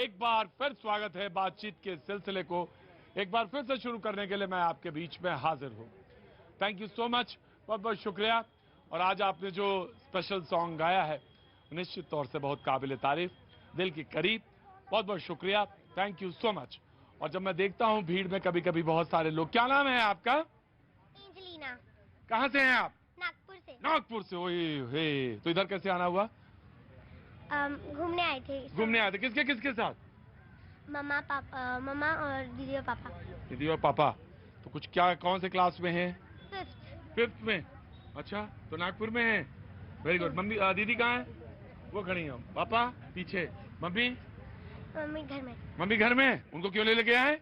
एक बार फिर स्वागत है बातचीत के सिलसिले को एक बार फिर से शुरू करने के लिए मैं आपके बीच में हाजिर हूं। थैंक यू सो मच, बहुत बहुत शुक्रिया। और आज आपने जो स्पेशल सॉन्ग गाया है निश्चित तौर से बहुत काबिल तारीफ, दिल के करीब, बहुत बहुत शुक्रिया, थैंक यू सो मच। और जब मैं देखता हूं भीड़ में कभी कभी बहुत सारे लोग, क्या नाम है आपका? एंजेलिना। कहां से हैं आप? नागपुर से। नागपुर से। ओए हे, तो इधर कैसे आना हुआ? घूमने आए थे। घूमने आए थे, किसके किसके साथ? मम्मा पापा, मम्मा और दीदी और पापा। दीदी और पापा। तो कुछ क्या, कौन से क्लास में हैं? फिफ्थ। 5th में। अच्छा, तो नागपुर में है, वेरी गुड। मम्मी दीदी कहाँ है? वो खड़ी है, पापा पीछे, मम्मी? मम्मी घर में। मम्मी घर में है। उनको क्यों ले लेके आए?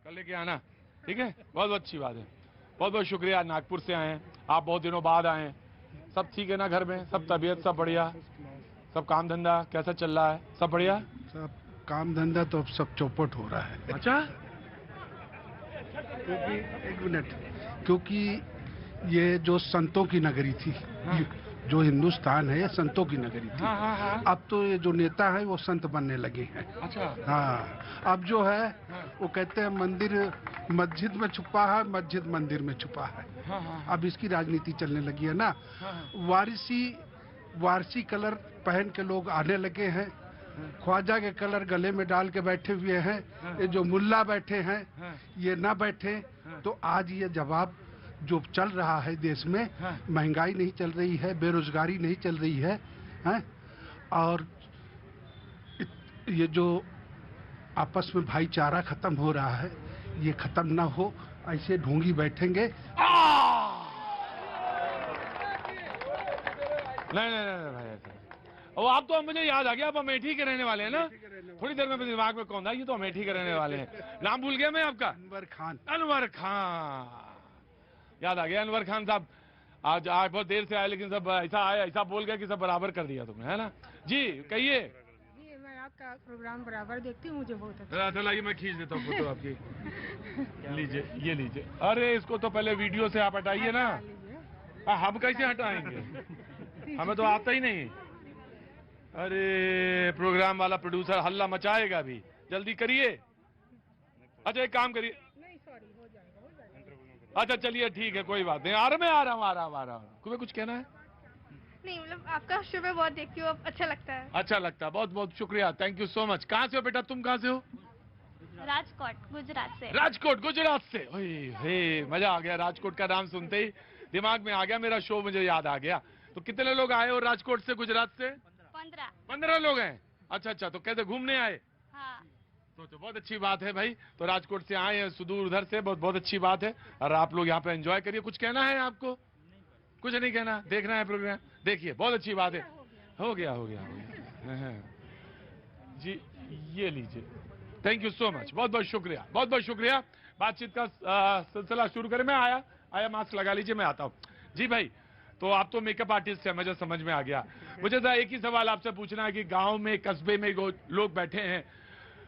कल लेके आना, ठीक है, बहुत बहुत अच्छी बात है। बहुत बहुत शुक्रिया, नागपुर से आए हैं आप, बहुत दिनों बाद आए हैं। सब ठीक है ना घर में? सब तबीयत सब बढ़िया? सब काम धंधा कैसा चल रहा है? सब बढ़िया? सब काम धंधा तो अब सब चौपट हो रहा है। अच्छा, क्योंकि एक मिनट, क्योंकि ये जो संतों की नगरी थी, हाँ। जो हिंदुस्तान है ये संतों की नगरी थी। हाँ हाँ हाँ। अब तो ये जो नेता है वो संत बनने लगे हैं। अच्छा। हाँ, अब जो है हाँ। वो कहते हैं मंदिर मस्जिद में छुपा है, मस्जिद मंदिर में छुपा है। हाँ हाँ अब इसकी राजनीति चलने लगी है ना। हाँ। वारसी कलर पहन के लोग आने लगे हैं, ख्वाजा के कलर गले में डाल के बैठे हुए हैं। ये जो मुल्ला बैठे हैं हाँ। ये ना बैठे। तो आज ये जवाब जो चल रहा है देश में, हाँ। महंगाई नहीं चल रही है, बेरोजगारी नहीं चल रही है, हैं? और ये जो आपस में भाईचारा खत्म हो रहा है, ये खत्म ना हो, ऐसे ढोंगी बैठेंगे। नहीं भाई, वो आप तो मुझे याद आ गया, आप अमेठी के रहने वाले हैं ना? थोड़ी देर में मेरे दिमाग में कौन था, ये तो अमेठी के रहने वाले हैं। नाम भूल गया मैं आपका। अनवर खान। अनवर खान, याद आ गया अनवर खान साहब। आज बहुत देर से आए, लेकिन सब ऐसा आए, ऐसा बोल गया कि सब बराबर कर दिया तुमने, है ना? जी कहिए। जी, मैं आपका प्रोग्राम बराबर देखती हूँ, मुझे बहुत अच्छा। चलो लाइए, मैं खींच देता हूँ फोटो आपकी। लीजिए, ये लीजिए। अरे इसको तो पहले वीडियो से आप हटाइए ना। हम कैसे हटाएंगे, हमें तो आता ही नहीं। अरे प्रोग्राम वाला प्रोड्यूसर हल्ला मचाएगा भी, जल्दी करिए। अच्छा एक काम करिए। नहीं सॉरी, हो जाएगा। अच्छा चलिए ठीक है, कोई बात नहीं। आ रहा हूँ। तुम्हें कुछ कहना है? नहीं, मतलब आपका शो मैं बहुत देखती हूँ, अच्छा लगता है। अच्छा लगता है, बहुत बहुत शुक्रिया, थैंक यू सो मच। कहाँ से हो बेटा, तुम कहाँ से हो? राजकोट, गुजरात से। राजकोट, गुजरात से। हे, मजा आ गया, राजकोट का नाम सुनते ही दिमाग में आ गया, मेरा शो मुझे याद आ गया। तो कितने लोग आए हो राजकोट से, गुजरात से? 15 लोग हैं। अच्छा, तो कैसे घूमने आए? हाँ। तो बहुत अच्छी बात है भाई। तो राजकोट से आए हैं, सुदूर उधर से, बहुत बहुत अच्छी बात है। और आप लोग यहाँ पे एंजॉय करिए। कुछ कहना है आपको? कुछ नहीं कहना, देखना है प्रोग्राम, देखिए, बहुत अच्छी बात है। हो गया। जी ये लीजिए, थैंक यू सो मच, बहुत बहुत शुक्रिया। बातचीत का सिलसिला शुरू करें। मैं आया, मास्क लगा लीजिए, मैं आता हूँ। जी भाई, तो आप तो मेकअप आर्टिस्ट हैं, मुझे समझ में आ गया। मुझे तो एक ही सवाल आपसे पूछना है कि गांव में, कस्बे में लोग बैठे हैं,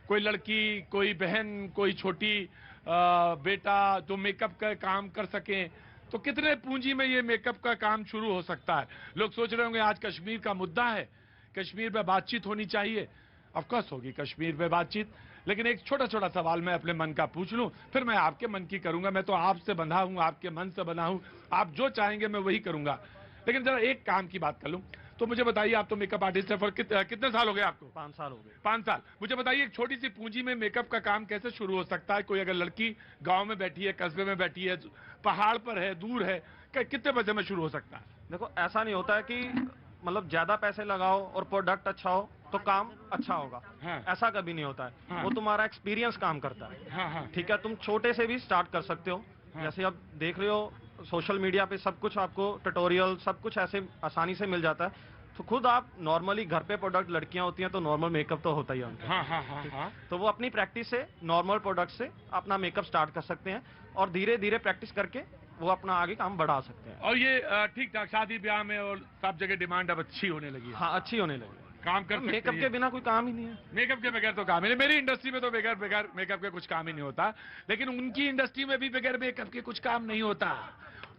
कोई लड़की, कोई बहन, कोई छोटी बेटा तो मेकअप का काम कर सकें, तो कितने पूंजी में ये मेकअप का काम शुरू हो सकता है? लोग सोच रहे होंगे आज कश्मीर का मुद्दा है, कश्मीर पे बातचीत होनी चाहिए। ऑफकोर्स होगी कश्मीर पे बातचीत, लेकिन एक छोटा सवाल मैं अपने मन का पूछ लूं, फिर मैं आपके मन की करूंगा। मैं तो आपसे बंधा हूं, आपके मन से बंधा हूं, आप जो चाहेंगे मैं वही करूंगा। लेकिन जरा एक काम की बात कर लूं, तो मुझे बताइए, आप तो मेकअप आर्टिस्ट है, फॉर कितने साल हो गए आपको? 5 साल हो गए। 5 साल। मुझे बताइए, एक छोटी सी पूंजी में मेकअप का काम कैसे शुरू हो सकता है? कोई अगर लड़की गांव में बैठी है, कस्बे में बैठी है, पहाड़ पर है, दूर है, कितने पैसे में शुरू हो सकता है? देखो, ऐसा नहीं होता है कि मतलब ज्यादा पैसे लगाओ और प्रोडक्ट अच्छा हो तो काम अच्छा होगा। हाँ। ऐसा कभी नहीं होता है। हाँ। वो तुम्हारा एक्सपीरियंस काम करता है। हाँ। ठीक है, तुम छोटे से भी स्टार्ट कर सकते हो। हाँ। जैसे अब देख रहे हो सोशल मीडिया पे सब कुछ आपको ट्यूटोरियल सब कुछ ऐसे आसानी से मिल जाता है। तो खुद आप नॉर्मली घर पे प्रोडक्ट, लड़कियां होती हैं तो नॉर्मल मेकअप तो होता ही है उनका। हाँ। तो वो अपनी प्रैक्टिस से, नॉर्मल प्रोडक्ट से अपना मेकअप स्टार्ट कर सकते हैं और धीरे धीरे प्रैक्टिस करके वो अपना आगे काम बढ़ा सकते हैं। और ये ठीक ठाक शादी ब्याह में और सब जगह डिमांड अब अच्छी होने लगी है। हाँ, अच्छी होने लगी। काम कर सकते मेकअप हैं। के बिना कोई काम ही नहीं है। मेकअप के बगैर तो काम ही नहीं। मेरी इंडस्ट्री में तो बगैर मेकअप के कुछ काम ही नहीं होता, लेकिन उनकी इंडस्ट्री में भी बगैर मेकअप के कुछ काम नहीं होता।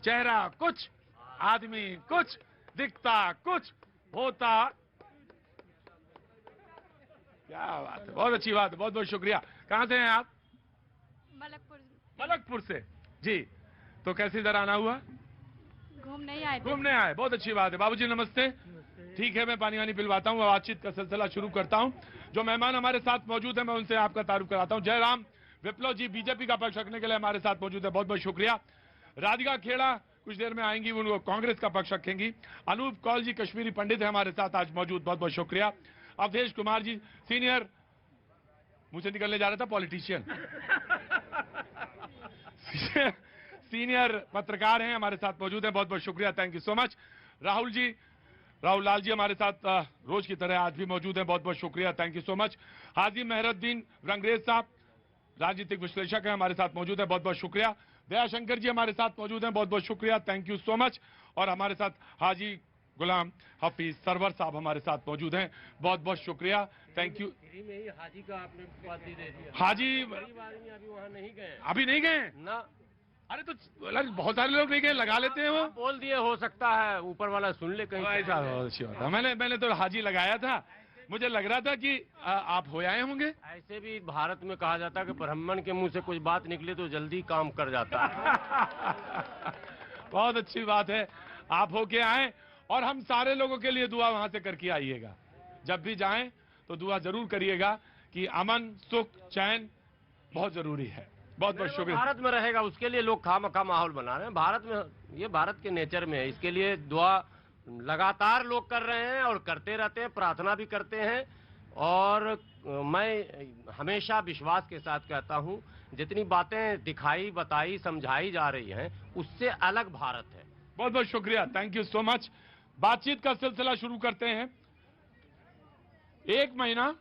चेहरा कुछ, आदमी कुछ, दिखता कुछ, होता क्या बात है, बहुत अच्छी बात है, बहुत बहुत शुक्रिया। कहाँ से हैं आप? मलकपुर मलकपुर से। जी, तो कैसे इधर आना हुआ? घूमने ही आए थे। घूमने आए, बहुत अच्छी बात है। बाबूजी नमस्ते। ठीक है, मैं पानी वानी पिलवाता हूँ, बातचीत का सिलसिला शुरू करता हूँ। जो मेहमान हमारे साथ मौजूद हैं, मैं उनसे आपका तारुफ कराता हूँ। जयराम विप्लव जी बीजेपी का पक्ष रखने के लिए हमारे साथ मौजूद है, बहुत बहुत शुक्रिया। राधिका खेड़ा कुछ देर में आएंगी, वो कांग्रेस का पक्ष रखेंगी। अनूप कौल जी कश्मीरी पंडित है हमारे साथ आज मौजूद, बहुत बहुत शुक्रिया। अवधेश कुमार जी सीनियर, मुझे निकलने जा रहा था पॉलिटिशियन, सीनियर पत्रकार हैं, हमारे साथ मौजूद हैं, बहुत बहुत शुक्रिया, thank you so much. Rahul Lal ji हमारे साथ रोज की तरह आज भी मौजूद हैं, बहुत बहुत शुक्रिया, थैंक यू सो मच। हाजी मेहरुद्दीन रंगरेज साहब राजनीतिक विश्लेषक हैं, हमारे साथ मौजूद हैं, बहुत बहुत शुक्रिया। दयाशंकर जी हमारे साथ मौजूद हैं, बहुत बहुत शुक्रिया, थैंक यू सो मच। और हमारे साथ हाजी गुलाम हफीज सरवर साहब हमारे साथ मौजूद हैं, बहुत बहुत शुक्रिया, थैंक यू। में ही हाजी का आपने उपाधि दे दिया। हाजी अभी वहाँ नहीं गए अभी नहीं गए ना। अरे तो बहुत सारे लोग नहीं गए, लगा लेते हैं वो। बोल दिए, हो सकता है ऊपर वाला सुन ले कहीं। ऐसा बहुत अच्छी बात है। मैंने तो हाजी लगाया था, मुझे लग रहा था कि आप हो आए होंगे। ऐसे भी भारत में कहा जाता है कि ब्राह्मण के मुंह से कुछ बात निकले तो जल्दी काम कर जाता है। बहुत अच्छी बात है, आप होके आए और हम सारे लोगों के लिए दुआ वहां से करके आइएगा। जब भी जाएं तो दुआ जरूर करिएगा कि अमन सुख चैन बहुत जरूरी है। बहुत बहुत शुक्रिया। भारत में रहेगा उसके लिए लोग खामखा माहौल बना रहे हैं। भारत में, ये भारत के नेचर में है, इसके लिए दुआ लगातार लोग कर रहे हैं और करते रहते हैं, प्रार्थना भी करते हैं। और मैं हमेशा विश्वास के साथ कहता हूं, जितनी बातें दिखाई बताई समझाई जा रही हैं उससे अलग भारत है। बहुत बहुत शुक्रिया, थैंक यू सो मच। बातचीत का सिलसिला शुरू करते हैं। 1 महीना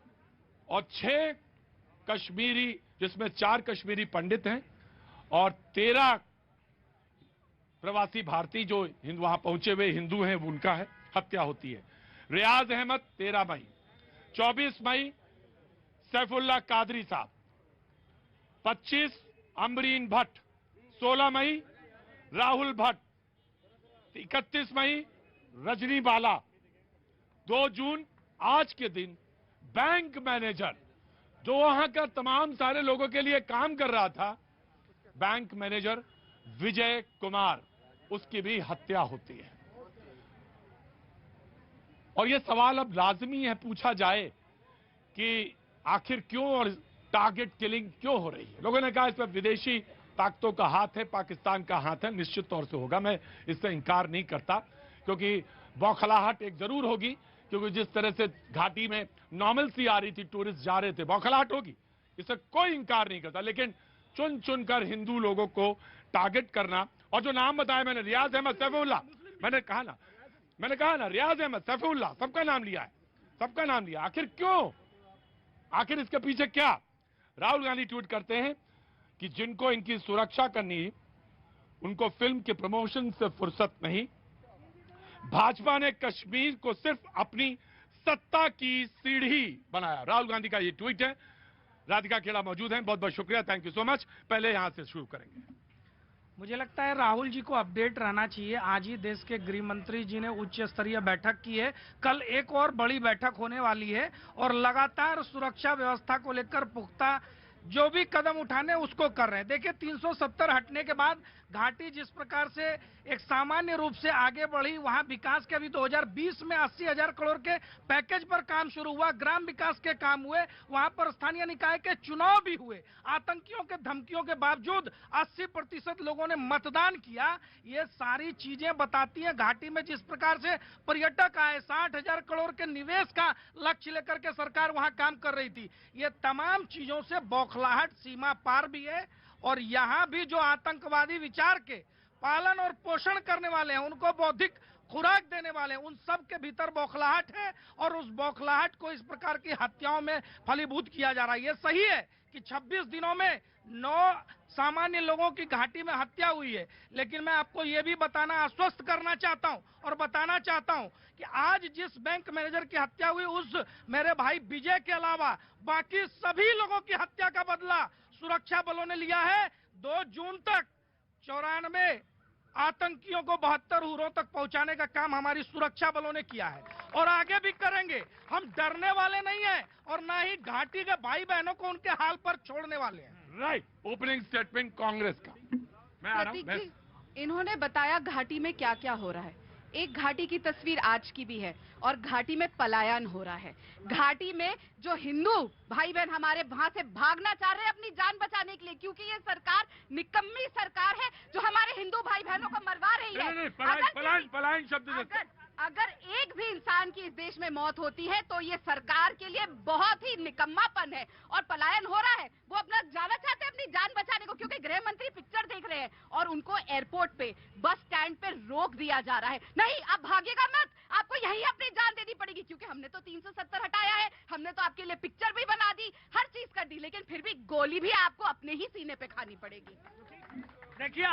और 6 कश्मीरी, जिसमें 4 कश्मीरी पंडित हैं और 13 प्रवासी भारतीय जो वहां पहुंचे हुए हिंदू हैं, उनका है हत्या होती है। रियाज अहमद 13 मई, 24 मई सैफुल्लाह कादरी साहब, 25 अमरीन भट्ट, 16 मई राहुल भट्ट, 31 मई रजनी बाला, 2 जून आज के दिन बैंक मैनेजर जो वहां का तमाम सारे लोगों के लिए काम कर रहा था, बैंक मैनेजर विजय कुमार, उसकी भी हत्या होती है। और यह सवाल अब लाजमी है पूछा जाए कि आखिर क्यों और टारगेट किलिंग क्यों हो रही है। लोगों ने कहा इसमें विदेशी ताकतों का हाथ है, पाकिस्तान का हाथ है। निश्चित तौर से होगा, मैं इससे इंकार नहीं करता, क्योंकि बौखलाहट एक जरूर होगी, क्योंकि जिस तरह से घाटी में नॉर्मल सी आ रही थी, टूरिस्ट जा रहे थे, बौखलाहट होगी, इससे कोई इंकार नहीं करता। लेकिन चुन चुनकर हिंदू लोगों को टारगेट करना, और जो नाम बताया मैंने, रियाज अहमद सैफुल्लाह, मैंने कहा ना रियाज अहमद सैफुल्लाह, सबका नाम लिया है, सबका नाम लिया। आखिर क्यों, आखिर इसके पीछे क्या? राहुल गांधी ट्वीट करते हैं कि जिनको इनकी सुरक्षा करनी, उनको फिल्म के प्रमोशन से फुर्सत नहीं। भाजपा ने कश्मीर को सिर्फ अपनी सत्ता की सीढ़ी बनाया। राहुल गांधी का ये ट्वीट है। राधिका खेड़ा मौजूद हैं, बहुत बहुत शुक्रिया, थैंक यू सो मच। पहले यहां से शुरू करेंगे। मुझे लगता है राहुल जी को अपडेट रहना चाहिए। आज ही देश के गृह मंत्री जी ने उच्च स्तरीय बैठक की है, कल एक और बड़ी बैठक होने वाली है, और लगातार सुरक्षा व्यवस्था को लेकर पुख्ता जो भी कदम उठाने उसको कर रहे हैं। देखिए 370 हटने के बाद घाटी जिस प्रकार से एक सामान्य रूप से आगे बढ़ी, वहां विकास के अभी 2020 में 80,000 करोड़ के पैकेज पर काम शुरू हुआ, ग्राम विकास के काम हुए, वहां पर स्थानीय निकाय के चुनाव भी हुए। आतंकियों के धमकियों के बावजूद 80% लोगों ने मतदान किया। ये सारी चीजें बताती हैं घाटी में जिस प्रकार से पर्यटक आए, 60,000 करोड़ के निवेश का लक्ष्य लेकर के सरकार वहां काम कर रही थी। ये तमाम चीजों से बौखलाहट सीमा पार भी है। और यहां भी जो आतंकवादी विचार के पालन और पोषण करने वाले हैं, उनको बौद्धिक खुराक देने वाले हैं, उन सब के भीतर बौखलाहट है, और उस बौखलाहट को इस प्रकार की हत्याओं में फलीभूत किया जा रहा है। ये सही है कि 26 दिनों में 9 सामान्य लोगों की घाटी में हत्या हुई है, लेकिन मैं आपको ये भी बताना, आश्वस्त करना चाहता हूं और बताना चाहता हूं कि आज जिस बैंक मैनेजर की हत्या हुई, उस मेरे भाई विजय के अलावा बाकी सभी लोगों की हत्या का बदला सुरक्षा बलों ने लिया है। 2 जून तक 94 आतंकियों को 72 हुरों तक पहुंचाने का काम हमारी सुरक्षा बलों ने किया है और आगे भी करेंगे। हम डरने वाले नहीं हैं और ना ही घाटी के भाई बहनों को उनके हाल पर छोड़ने वाले हैं। राइट, ओपनिंग स्टेटमेंट कांग्रेस का। मैं आ रहा हूं। प्रतीक जी, इन्होंने बताया घाटी में क्या क्या हो रहा है। एक घाटी की तस्वीर आज की भी है और घाटी में पलायन हो रहा है। घाटी में जो हिंदू भाई बहन हमारे वहां से भागना चाह रहे हैं अपनी जान बचाने के लिए, क्योंकि ये सरकार निकम्मी सरकार है जो हमारे हिंदू भाई बहनों को मरवा रही है। नहीं, पलायन शब्द अगर एक भी इंसान की इस देश में मौत होती है तो ये सरकार के लिए बहुत ही निकम्मापन है। और पलायन हो रहा है, वो अपना जाना चाहते हैं अपनी जान बचाने को, क्योंकि गृह मंत्री पिक्चर देख रहे हैं और उनको एयरपोर्ट पे बस स्टैंड पे रोक दिया जा रहा है। नहीं, आप भागिएगा मत, आपको यही अपनी जान देनी पड़ेगी, क्योंकि हमने तो 370 हटाया है, हमने तो आपके लिए पिक्चर भी बना दी, हर चीज कर दी, लेकिन फिर भी गोली भी आपको अपने ही सीने पे खानी पड़ेगी। देखिए,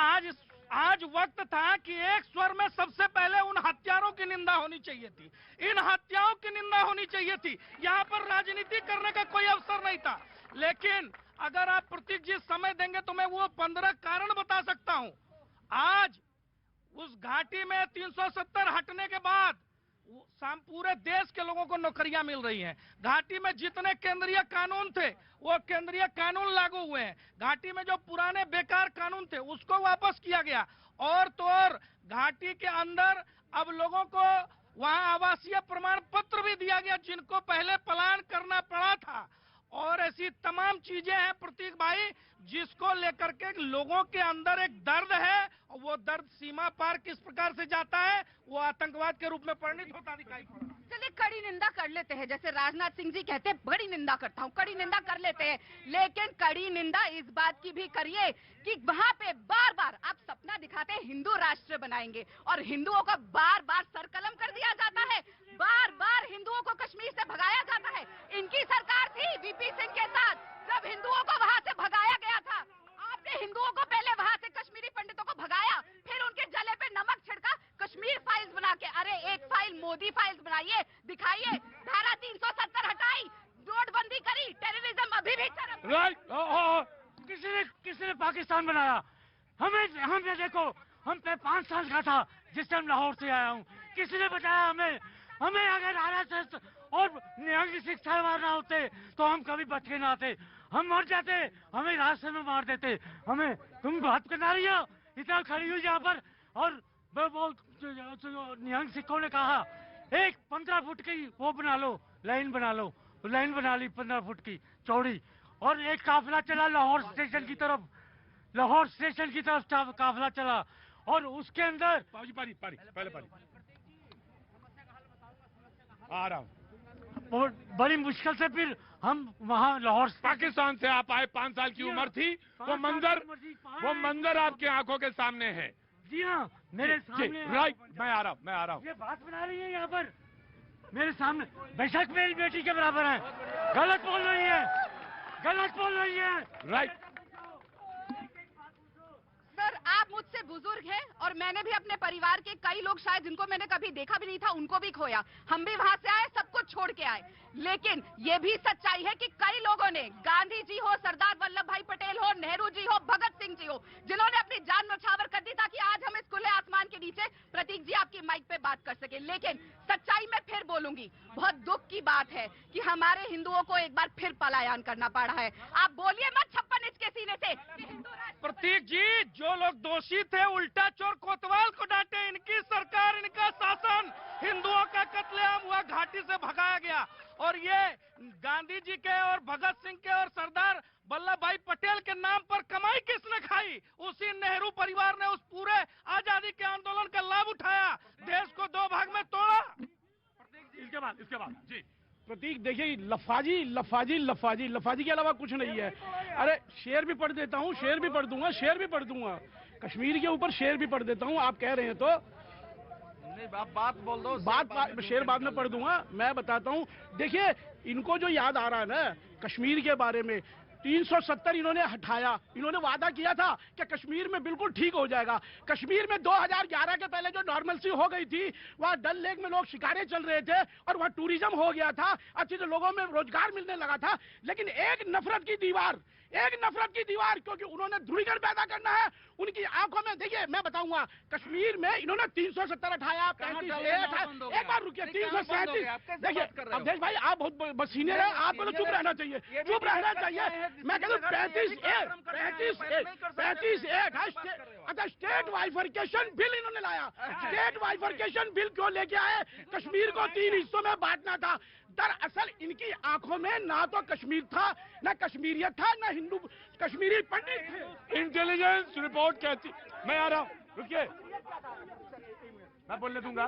आज वक्त था कि एक स्वर में सबसे पहले उन हत्यारों की निंदा होनी चाहिए थी, इन हत्याओं की निंदा होनी चाहिए थी। यहाँ पर राजनीति करने का कोई अवसर नहीं था। लेकिन अगर आप प्रतीक जी समय देंगे तो मैं वो 15 कारण बता सकता हूँ। आज उस घाटी में 370 हटने के बाद पूरे देश के लोगों को नौकरियां मिल रही हैं। घाटी में जितने केंद्रीय कानून थे वो केंद्रीय कानून लागू हुए हैं। घाटी में जो पुराने बेकार कानून थे उसको वापस किया गया। और तो और घाटी के अंदर अब लोगों को वहां आवासीय प्रमाण पत्र भी दिया गया जिनको पहले पलायन करना पड़ा था। और ऐसी तमाम चीजें हैं प्रतीक भाई जिसको लेकर के लोगों के अंदर एक दर्द है और वो दर्द सीमा पार किस प्रकार से जाता है वो आतंकवाद के रूप में परिणित होता दिखाई पड़ा। चलिए कड़ी निंदा कर लेते हैं, जैसे राजनाथ सिंह जी कहते हैं बड़ी निंदा करता हूँ, कड़ी निंदा कर लेते हैं, लेकिन कड़ी निंदा इस बात की भी करिए कि वहाँ पे बार बार आप सपना दिखाते हैं हिंदू राष्ट्र बनाएंगे और हिंदुओं का बार बार सरकलम कर दिया जाता है, बार बार हिंदुओं को कश्मीर से भगाया जाता है। इनकी सरकार थी वीपी सिंह के साथ जब हिंदुओं को वहाँ से भगाया गया था। आपने हिंदुओं को पहले वहाँ से कश्मीरी पंडितों को भगाया, फिर उनके जले पे नमक छिड़का, कश्मीर फाइल्स बना के, अरे एक फाइल मोदी फाइल्स बनाइए, दिखाइए, धारा 370 हटाई, नोटबंदी करी, टेररिज्म अभी भी चल रहा है। किसी ने पाकिस्तान बनाया, हमें देखो, हम पे 5 साल का था जिस टाइम लाहौर से आया हूँ, किसी ने बताया हमें अगर RSS और निहंग सिख मारना होते तो हम कभी बच के ना आते, हम मर जाते, हमें रास्ते में मार देते, हमें तुम बात करना रही हो इतना खड़ी हुई यहाँ पर। और निहंग सिखों ने कहा एक 15 फुट की वो बना लो, लाइन बना लो, लाइन बना ली 15 फुट की चौड़ी और एक काफिला चला लाहौर स्टेशन की तरफ काफिला चला और उसके अंदर पहले आ रहा हूँ। बड़ी मुश्किल से फिर हम वहाँ लाहौर पाकिस्तान से आप आए, 5 साल की उम्र थी, वो मंजर आपकी आंखों के सामने है। जी हाँ, मेरे सामने। राइट, मैं आ रहा हूँ। ये बात बना रही है यहाँ पर मेरे सामने, बेशक मेरी बेटी के बराबर है, गलत बोल रही है। राइट सर, आप मुझसे बुजुर्ग हैं और मैंने भी अपने परिवार के कई लोग शायद जिनको मैंने कभी देखा भी नहीं था उनको भी खोया। हम भी वहां से आए, सब कुछ छोड़ के आए, लेकिन ये भी सच्चाई है कि कई लोगों ने, गांधी जी हो, सरदार वल्लभ भाई पटेल हो, नेहरू जी हो, भगत सिंह जी हो, जिन्होंने अपनी जान न्यौछावर कर दी ताकि आज हम इस खुले आसमान के नीचे प्रतीक जी आपकी माइक पे बात कर सके। लेकिन सच्चाई में फिर बोलूंगी, बहुत दुख की बात है कि हमारे हिंदुओं को एक बार फिर पलायन करना पड़ा है। आप बोलिए मत 56 इंच के सीने से। प्रतीक जी, जो लोग दोषी थे उल्टा चोर कोतवाल को डांटे, इनकी सरकार, इनका शासन, हिंदुओं का कत्लेआम हुआ, घाटी से भगाया गया। और ये गांधी जी के और भगत सिंह के और सरदार वल्लभ भाई पटेल के नाम पर कमाई किसने खाई? उसी नेहरू परिवार ने उस पूरे आजादी के आंदोलन का लाभ उठाया, देश को 2 भाग में तोड़ा। इसके बाद जी प्रतीक देखिए, लफाजी के अलावा कुछ नहीं है। अरे शेर भी पढ़ देता हूँ, शेर भी पढ़ दूंगा, कश्मीर के ऊपर शेर भी पढ़ देता हूँ। आप कह रहे हैं तो नहीं, आप बात बोल दो, शेर बाद में पढ़ दूंगा। मैं बताता हूँ, देखिए इनको जो याद आ रहा है ना कश्मीर के बारे में, 370 इन्होंने हटाया। इन्होंने वादा किया था कि कश्मीर में बिल्कुल ठीक हो जाएगा। कश्मीर में 2011 के पहले जो नॉर्मलसी हो गई थी, वहाँ डल लेक में लोग शिकारे चल रहे थे और वहाँ टूरिज्म हो गया था, अच्छे से लोगों में रोजगार मिलने लगा था। लेकिन एक नफरत की दीवार, क्योंकि उन्होंने ध्रुवीकरण पैदा करना है उनकी आंखों में। देखिए मैं बताऊंगा, कश्मीर में इन्होंने 370 हटाया, 35 एक बार रुकिए, 337। देखिए अवधेश भाई, आप बहुत सीनियर है, आपको तो चुप रहना चाहिए, चुप रहना चाहिए। मैं कहता हूँ 35 एक। अच्छा, स्टेट वाइफर्केशन बिल इन्होंने लाया। स्टेट वाइफर्केशन बिल क्यों लेके आए? कश्मीर को 3 हिस्सों में बांटना था। दरअसल इनकी आंखों में ना तो कश्मीर था, ना कश्मीरियत था, ना हिंदू कश्मीरी पंडित थे। इंटेलिजेंस रिपोर्ट कहती, मैं आ रहा हूँ, रुकिए, मैं बोलने दूंगा,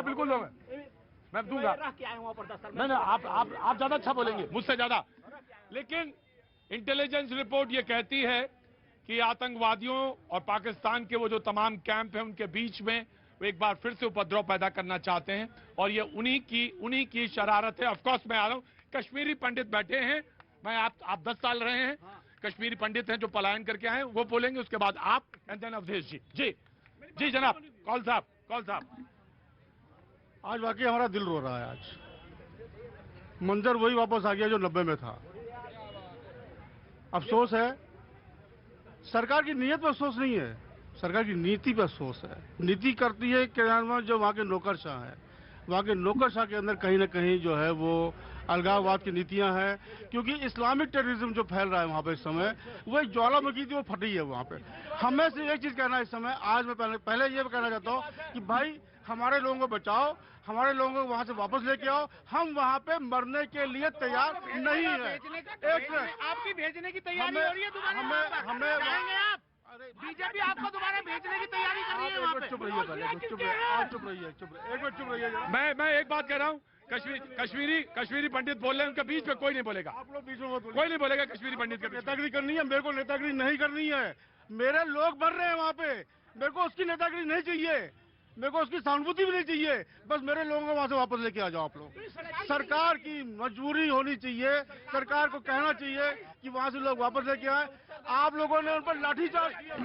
बिल्कुल दूंगा, मैं दूंगा। नहीं, आप ज्यादा अच्छा बोलेंगे मुझसे ज्यादा। लेकिन इंटेलिजेंस रिपोर्ट ये कहती है कि आतंकवादियों और पाकिस्तान के वो जो तमाम कैंप हैं उनके बीच में वो एक बार फिर से उपद्रव पैदा करना चाहते हैं, और ये उन्हीं की शरारत है। ऑफकोर्स मैं आ रहा हूँ, कश्मीरी पंडित बैठे हैं, मैं आप 10 साल रहे हैं, कश्मीरी पंडित हैं जो पलायन करके आए हैं, वो बोलेंगे, उसके बाद आप, एंड देन अवधेश जी जनाब, कौल साहब। आज वाकई हमारा दिल रो रहा है। आज मंजर वही वापस आ गया जो 90 में था। अफसोस है, सरकार की नीयत पर अफसोस नहीं है, सरकार की नीति पर अफसोस है। नीति करती है क्रियान्वयन जो वहाँ के नौकरशाह है, वहाँ के नौकरशाह के अंदर कहीं ना कहीं जो है वो अलगाववाद की नीतियां हैं, क्योंकि इस्लामिक टेररिज्म जो फैल रहा है वहाँ पे इस समय, वो एक ज्वालामुखी थी, वो फटी है वहाँ पे। हमें से एक चीज कहना है इस समय, आज मैं पहले ये कहना चाहता हूँ कि भाई हमारे लोगों को बचाओ, हमारे लोगों को वहाँ से वापस लेके आओ, हम वहाँ पे मरने के लिए तैयार नहीं है। आपकी भेजने की तैयारी हो रही है दोबारा? हमें बीजेपी आपको दोबारा भेजने की तैयारी कर रही है वहाँ पे? चुप रहिए पहले, चुप रहिए, एक मिनट चुप रहिए। मैं एक बात कह रहा हूँ, कश्मीरी पंडित बोल रहे हैं, उनके बीच में कोई नहीं बोलेगा। आप लोग बीच में मत बोलिए। कोई नहीं बोलेगा कश्मीरी पंडित के बीच में। नेतागिरी करनी है, मेरे को नेतागिरी नहीं करनी है। मेरे लोग मर रहे हैं वहाँ पे, मेरे को उसकी नेतागिरी नहीं चाहिए, मेरे को उसकी सहानुभूति भी नहीं चाहिए। बस मेरे लोगों को वहाँ से वापस लेके आ जाओ आप लोग। सरकार की मजबूरी होनी चाहिए, सरकार को कहना चाहिए कि वहाँ से लोग वापस लेके आए। आप लोगों ने उन पर लाठीचार्ज किया।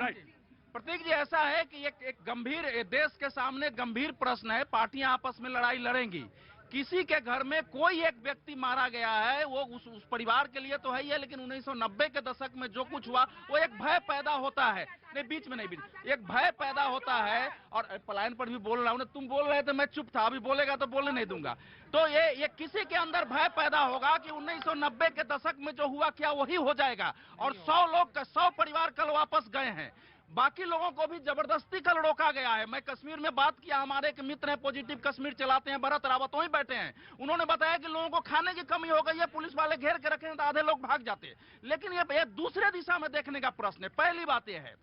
प्रतीक जी, ऐसा है कि एक गंभीर, देश के सामने गंभीर प्रश्न है। पार्टियां आपस में लड़ाई लड़ेंगी, किसी के घर में कोई एक व्यक्ति मारा गया है, वो उस परिवार के लिए तो है ही है, लेकिन 1990 के दशक में जो कुछ हुआ वो एक भय पैदा होता है। नहीं, बीच में नहीं, एक भय पैदा होता है। और पलायन पर भी बोल रहा हूँ, तुम बोल रहे थे मैं चुप था, अभी बोलेगा तो बोलने नहीं दूंगा। तो ये किसी के अंदर भय पैदा होगा कि 1990 के दशक में जो हुआ क्या वही हो जाएगा, और 100 परिवार कल वापस गए हैं। बाकी लोगों को भी जबरदस्ती कल रोका गया है। मैं कश्मीर में बात किया, हमारे एक मित्र हैं, पॉजिटिव कश्मीर चलाते हैं, भरत रावत वहीं बैठे हैं। उन्होंने बताया कि लोगों को खाने की कमी हो गई है, पुलिस वाले घेर के रखे हैं तो आधे लोग भाग जाते हैं। लेकिन ये दूसरे दिशा में देखने का प्रश्न है। पहली बात यह है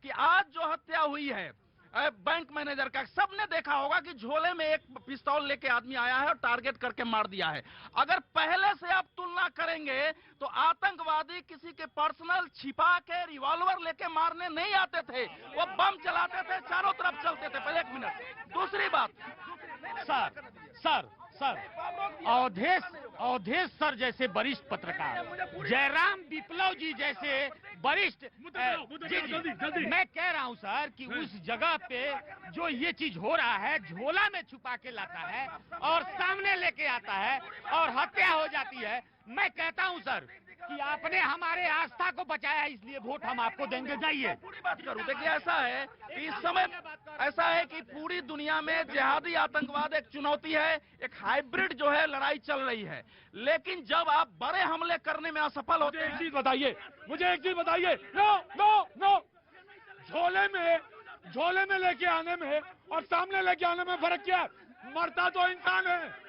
कि आज जो हत्या हुई है बैंक मैनेजर का, सबने देखा होगा कि झोले में एक पिस्तौल लेके आदमी आया है और टारगेट करके मार दिया है। अगर पहले से आप तुलना करेंगे तो आतंकवादी किसी के पर्सनल छिपा के रिवॉल्वर लेके मारने नहीं आते थे, वो बम चलाते थे, चारों तरफ चलते थे। पहले एक मिनट। दूसरी बात, सर अवधेश सर जैसे वरिष्ठ पत्रकार, जयराम विप्लव जी जैसे वरिष्ठ, मैं कह रहा हूं सर कि उस जगह पे जो ये चीज हो रहा है, झोला में छुपा के लाता है और सामने लेके आता है और हत्या हो जाती है। मैं कहता हूं सर कि आपने हमारे आस्था को बचाया, इसलिए वोट हम आपको देंगे। जाइए, पूरी बात करूं। देखिए ऐसा है कि इस समय ऐसा है कि पूरी दुनिया में जिहादी आतंकवाद एक चुनौती है, एक हाइब्रिड जो है लड़ाई चल रही है। लेकिन जब आप बड़े हमले करने में असफल होते हैं, मुझे एक चीज बताइए, नो, झोले में लेके आने में और सामने लेके आने में फर्क क्या है? मरता तो इंसान है,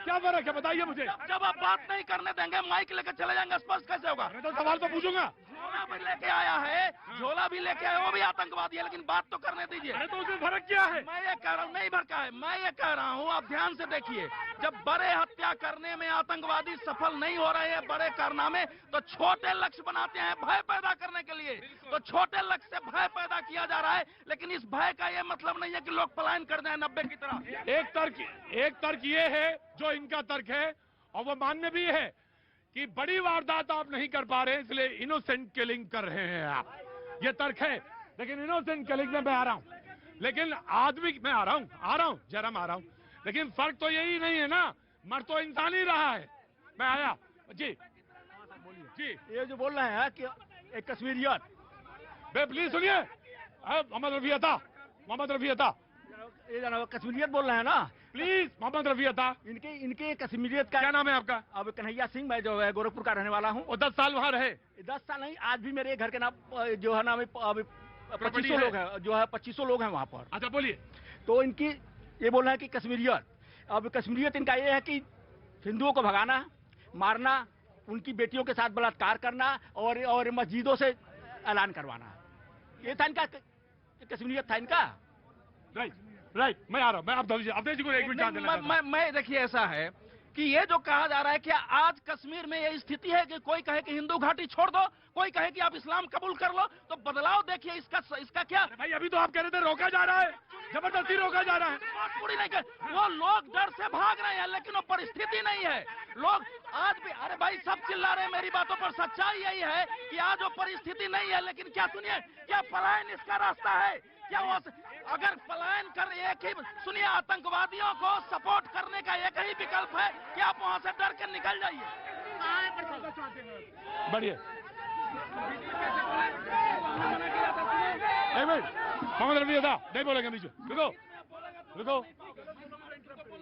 क्या फर्क है बताइए मुझे। जब आप बात नहीं करने देंगे, माइक लेकर चले जाएंगे, स्पष्ट कैसे होगा? मैं तो सवाल तो पूछूंगा। झोला भी लेके आया है, झोला भी लेके आया, वो भी आतंकवादी है, लेकिन बात तो करने दीजिए। अरे तो उसमें फर्क क्या है? मैं ये कह रहा हूँ, नहीं भड़का है, मैं ये कह रहा हूँ, आप ध्यान से देखिए, जब बड़े हत्या करने में आतंकवादी सफल नहीं हो रहे हैं, बड़े कारनामे, तो छोटे लक्ष्य बनाते हैं भय पैदा करने के लिए। तो छोटे लक्ष्य से भय पैदा किया जा रहा है, लेकिन इस भय का ये मतलब नहीं है कि लोग पलायन कर जाए 90 की तरह। एक तर्क ये है जो इनका तर्क है, और वो मान्य भी है कि बड़ी वारदात आप नहीं कर पा रहे हैं, इसलिए इनोसेंट किलिंग कर रहे हैं आप, ये तर्क है। लेकिन इनोसेंट किलिंग में मैं आ रहा हूं, लेकिन आदमी मैं आ रहा हूं जयराम, आ रहा हूं, लेकिन फर्क तो यही नहीं है ना, मर तो इंसान ही रहा है। मैं आया जी जी, ये जो बोल रहे हैं कि एक कश्मीरियत, बे प्लीज सुनिए, मोहम्मद रफी अता, ये जनाब कश्मीरियत बोल रहे हैं ना, प्लीज मोहम्मद रफी अता, इनके कश्मीरियत का क्या नाम है आपका? अब कन्हैया सिंह, मैं जो है गोरखपुर का रहने वाला हूँ। वो 10 साल वहां रहे? 10 साल नहीं, आज भी मेरे घर के नाम जो है ना 2500 लोग हैं, जो है 2500 लोग हैं वहाँ पर। अच्छा बोलिए। तो इनकी ये बोल रहे हैं कि कश्मीरियत, अब कश्मीरियत इनका ये है कि हिंदुओं को भगाना, मारना, उनकी बेटियों के साथ बलात्कार करना और मस्जिदों से ऐलान करवाना, ये था इनका कश्मीरियत था इनका। राइट, मैं आ रहा हूं, मैं अवधेश जी को 1 मिनट देना चाहता हूं। मैं देखिए, ऐसा है कि ये जो कहा जा रहा है कि आज कश्मीर में ये स्थिति है कि कोई कहे कि हिंदू घाटी छोड़ दो, कोई कहे कि आप इस्लाम कबूल कर लो, तो बदलाव देखिए इसका क्या। भाई अभी तो आप कह रहे थे रोका जा रहा है, जबरदस्ती रोका जा रहा है। बात पूरी नहीं कर, वो लोग डर से भाग रहे हैं, लेकिन वो परिस्थिति नहीं है। लोग आज भी, अरे भाई सब चिल्ला रहे हैं मेरी बातों पर, सच्चाई यही है कि आज वो परिस्थिति नहीं है। लेकिन क्या सुनिए, क्या पलायन इसका रास्ता है? क्या वो अगर पलायन कर, एक ही सुनिए, आतंकवादियों को सपोर्ट करने का एक ही विकल्प है कि आप वहां से डर के निकल जाइए। बढ़िया, एक मिनट, मोहम्मद रफी था, नहीं बोलेंगे बीच में, रुको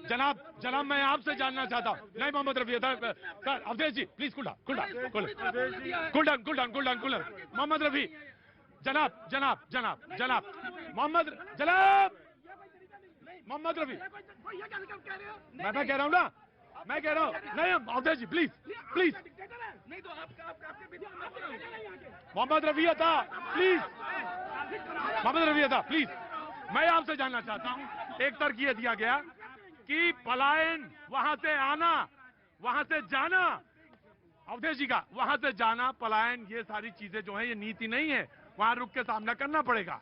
जनाब मैं आपसे जानना चाहता हूँ। नहीं मोहम्मद रफी था, sir Awadhesh ji please cool down. Mohammad Rafi, जनाब मोहम्मद रफी, मैं कह रहा हूँ ना, मैं कह रहा हूँ, नहीं अवधेश जी प्लीज मोहम्मद रफी था, प्लीज मैं आपसे जानना चाहता हूँ। एक तर्क ये दिया गया कि पलायन, वहां से आना, वहां से जाना, अवधेश जी का वहां से जाना, पलायन, ये सारी चीजें जो है ये नीति नहीं है, वहां रुक के सामना करना पड़ेगा।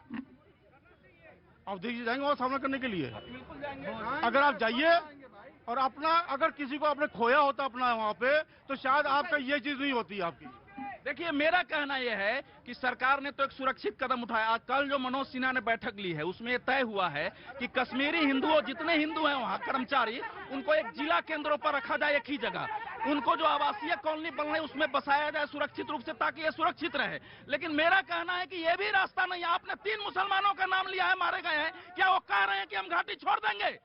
अवधेश जी जाएंगे और सामना करने के लिए, अगर आप जाइए और अपना, अगर किसी को आपने खोया होता अपना वहाँ पे, तो शायद आपका ये चीज नहीं होती आपकी। देखिए, मेरा कहना यह है कि सरकार ने तो एक सुरक्षित कदम उठाया। कल जो मनोज सिन्हा ने बैठक ली है, उसमें तय हुआ है कि कश्मीरी हिंदुओं, जितने हिंदू हैं वहाँ कर्मचारी, उनको एक जिला केंद्रों पर रखा जाए, एक ही जगह। उनको जो आवासीय कॉलोनी बन रही है उसमें बसाया जाए सुरक्षित रूप से, ताकि ये सुरक्षित रहे। लेकिन मेरा कहना है कि ये भी रास्ता नहीं है। आपने 3 मुसलमानों का नाम लिया है, मारे गए हैं, क्या वो कह रहे हैं कि हम घाटी छोड़ देंगे?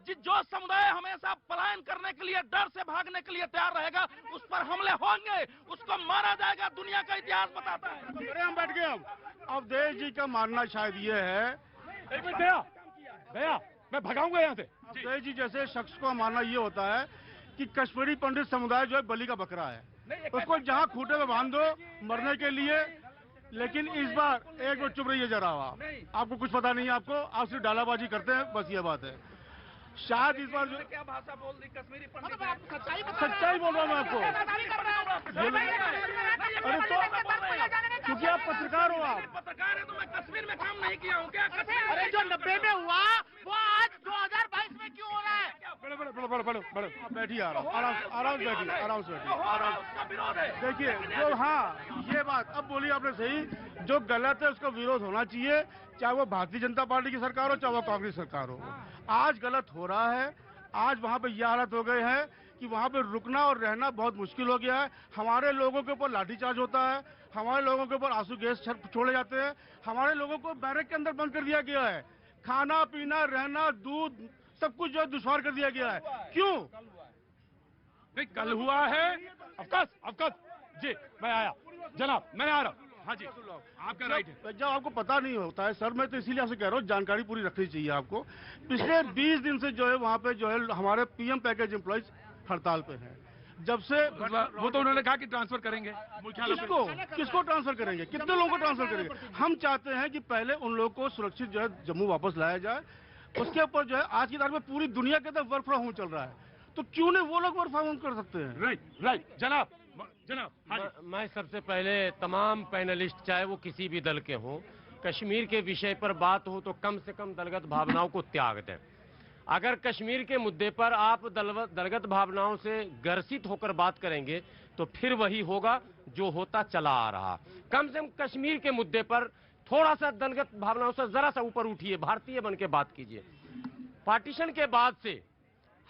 जो समुदाय हमेशा पलायन करने के लिए, डर से भागने के लिए तैयार रहेगा, उस पर हमले होंगे, उसको मारा जाएगा। दुनिया का इतिहास बताता है। अरे हम बैठ गए। अब अवधेश जी का मानना शायद ये है, एक मिनट भैया मैं भगाऊंगा यहाँ से। अवधेश जी जैसे शख्स को मानना ये होता है कि कश्मीरी पंडित समुदाय जो है बलि का बकरा है, उसको जहाँ खूंटे में बांध दो मरने के लिए। लेकिन इस बार एक बार चुप रहिए जरा, आपको कुछ पता नहीं है, आप सिर्फ डालाबाजी करते हैं, बस ये बात है। शायद इस बार क्या भाषा बोल दी कश्मीरी पंडित, सच्चाई बोल रहा हूँ मैं आपको। अरे तो क्योंकि आप पत्रकार हो, आप पत्रकार है, तो मैं कश्मीर में काम नहीं किया हूँ क्या? अरे जो 90 में हुआ वो आज 2022 में क्यों हो रहा है? बड़ो आप बैठिए, आराम से बैठिए। देखिए जो, हाँ ये बात अब बोली आपने सही, जो गलत है उसका विरोध होना चाहिए, चाहे वो भारतीय जनता पार्टी की सरकार हो, चाहे वो कांग्रेस सरकार हो। आज गलत हो रहा है। आज वहाँ पे ये हालत हो गए हैं कि वहाँ पे रुकना और रहना बहुत मुश्किल हो गया है। हमारे लोगों के ऊपर लाठीचार्ज होता है, हमारे लोगों के ऊपर आंसू गैस छोड़े जाते हैं, हमारे लोगों को बैरक के अंदर बंद कर दिया गया है। खाना पीना, रहना, दूध, सब कुछ जो है दुश्वार कर दिया गया है। क्यों? नहीं कल हुआ है, अफकोर्स जी, मैं आया जनाब, मैं आ रहा हूँ। हाँ जी, आपका राइट है। जब आपको पता नहीं होता है सर, मैं तो इसीलिए आपसे कह रहा हूँ, जानकारी पूरी रखनी चाहिए आपको। पिछले 20 दिन से जो है वहाँ पे जो है हमारे पीएम पैकेज एम्प्लॉइज हड़ताल पे हैं। जब से वो तो उन्होंने कहा कि ट्रांसफर करेंगे। किसको ट्रांसफर करेंगे? कितने लोगों को ट्रांसफर करेंगे? हम चाहते हैं कि पहले उन लोगों को सुरक्षित जो है जम्मू वापस लाया जाए। उसके ऊपर जो है आज की तारीख में पूरी दुनिया के अंदर वर्क फ्रॉम होम चल रहा है, तो क्यों नहीं वो लोग वर्क फ्रॉम होम कर सकते हैं? राइट जनाब। मैं सबसे पहले तमाम पैनलिस्ट, चाहे वो किसी भी दल के हों, कश्मीर के विषय पर बात हो तो कम से कम दलगत भावनाओं को त्याग दें। अगर कश्मीर के मुद्दे पर आप दलगत भावनाओं से ग्रसित होकर बात करेंगे तो फिर वही होगा जो होता चला आ रहा। कम से कम कश्मीर के मुद्दे पर थोड़ा सा दलगत भावनाओं से जरा सा ऊपर उठिए, भारतीय बन के बात कीजिए। पार्टीशन के बाद से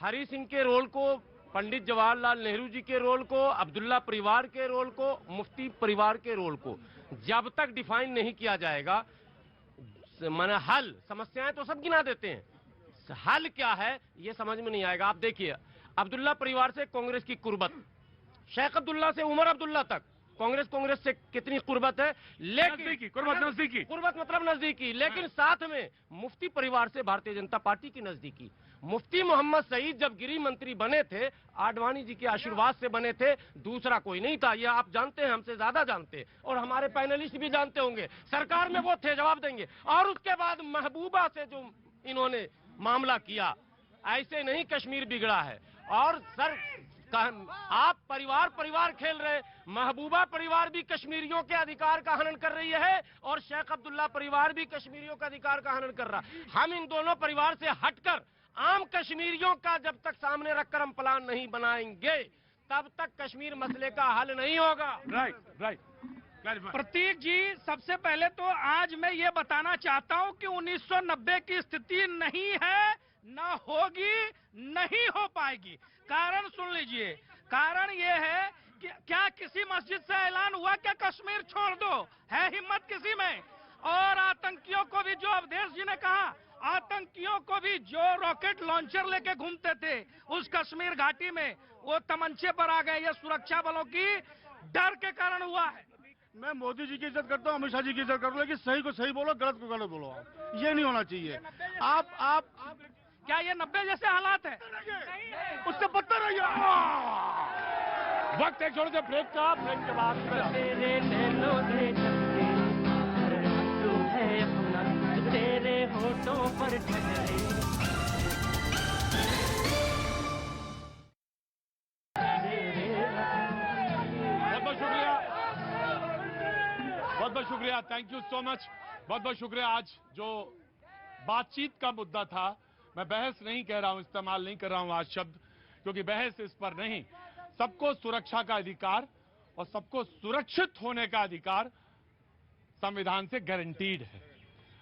हरि सिंह के रोल को, पंडित जवाहरलाल नेहरू जी के रोल को, अब्दुल्ला परिवार के रोल को, मुफ्ती परिवार के रोल को जब तक डिफाइन नहीं किया जाएगा, माने हल, समस्याएं तो सब गिना देते हैं, हल क्या है ये समझ में नहीं आएगा। आप देखिए, अब्दुल्ला परिवार से कांग्रेस की कुर्बत, शेख अब्दुल्ला से उमर अब्दुल्ला तक कांग्रेस से कितनी कुर्बत है, लेकिन कुर्बत मतलब नजदीकी, लेकिन साथ में मुफ्ती परिवार से भारतीय जनता पार्टी की नजदीकी। मुफ्ती मोहम्मद सईद जब गृह मंत्री बने थे, आडवाणी जी के आशीर्वाद से बने थे, दूसरा कोई नहीं था। ये आप जानते हैं, हमसे ज्यादा जानते हैं, और हमारे पैनलिस्ट भी जानते होंगे। सरकार में वो थे, जवाब देंगे। और उसके बाद महबूबा से जो इन्होंने मामला किया, ऐसे नहीं कश्मीर बिगड़ा है। और सर, आप परिवार खेल रहे। महबूबा परिवार भी कश्मीरियों के अधिकार का हनन कर रही है और शेख अब्दुल्ला परिवार भी कश्मीरियों का अधिकार का हनन कर रहा है। हम इन दोनों परिवार से हटकर आम कश्मीरियों का जब तक सामने रखकर हम प्लान नहीं बनाएंगे, तब तक कश्मीर मसले का हल नहीं होगा। राइट। प्रतीक जी, सबसे पहले तो आज मैं ये बताना चाहता हूं कि 1990 की स्थिति नहीं है, न होगी, नहीं हो पाएगी। कारण सुन लीजिए। कारण ये है कि क्या किसी मस्जिद से ऐलान हुआ क्या कश्मीर छोड़ दो? है हिम्मत किसी में? और आतंकियों को भी, जो अवधेश जी ने कहा, आतंकियों को भी जो रॉकेट लॉन्चर लेके घूमते थे उस कश्मीर घाटी में, वो तमंचे पर आ गए। ये सुरक्षा बलों की डर के कारण हुआ है। मैं मोदी जी की इज्जत करता हूँ, अमित शाह जी की इज्जत करता हूँ, लेकिन सही को सही बोलो, गलत को गलत बोलो। आप ये नहीं होना चाहिए। आप क्या ये 90 जैसे हालात है? उससे बदतर रहिए। वक्त एक छोटे से ब्रेक का, ब्रेक के बाद तेरे होठों पर ठहरे। बहुत बहुत शुक्रिया, थैंक यू सो मच, बहुत बहुत शुक्रिया। आज जो बातचीत का मुद्दा था, मैं बहस नहीं कह रहा हूं, इस्तेमाल नहीं कर रहा हूं आज शब्द, क्योंकि बहस इस पर नहीं। सबको सुरक्षा का अधिकार और सबको सुरक्षित होने का अधिकार संविधान से गारंटीड है।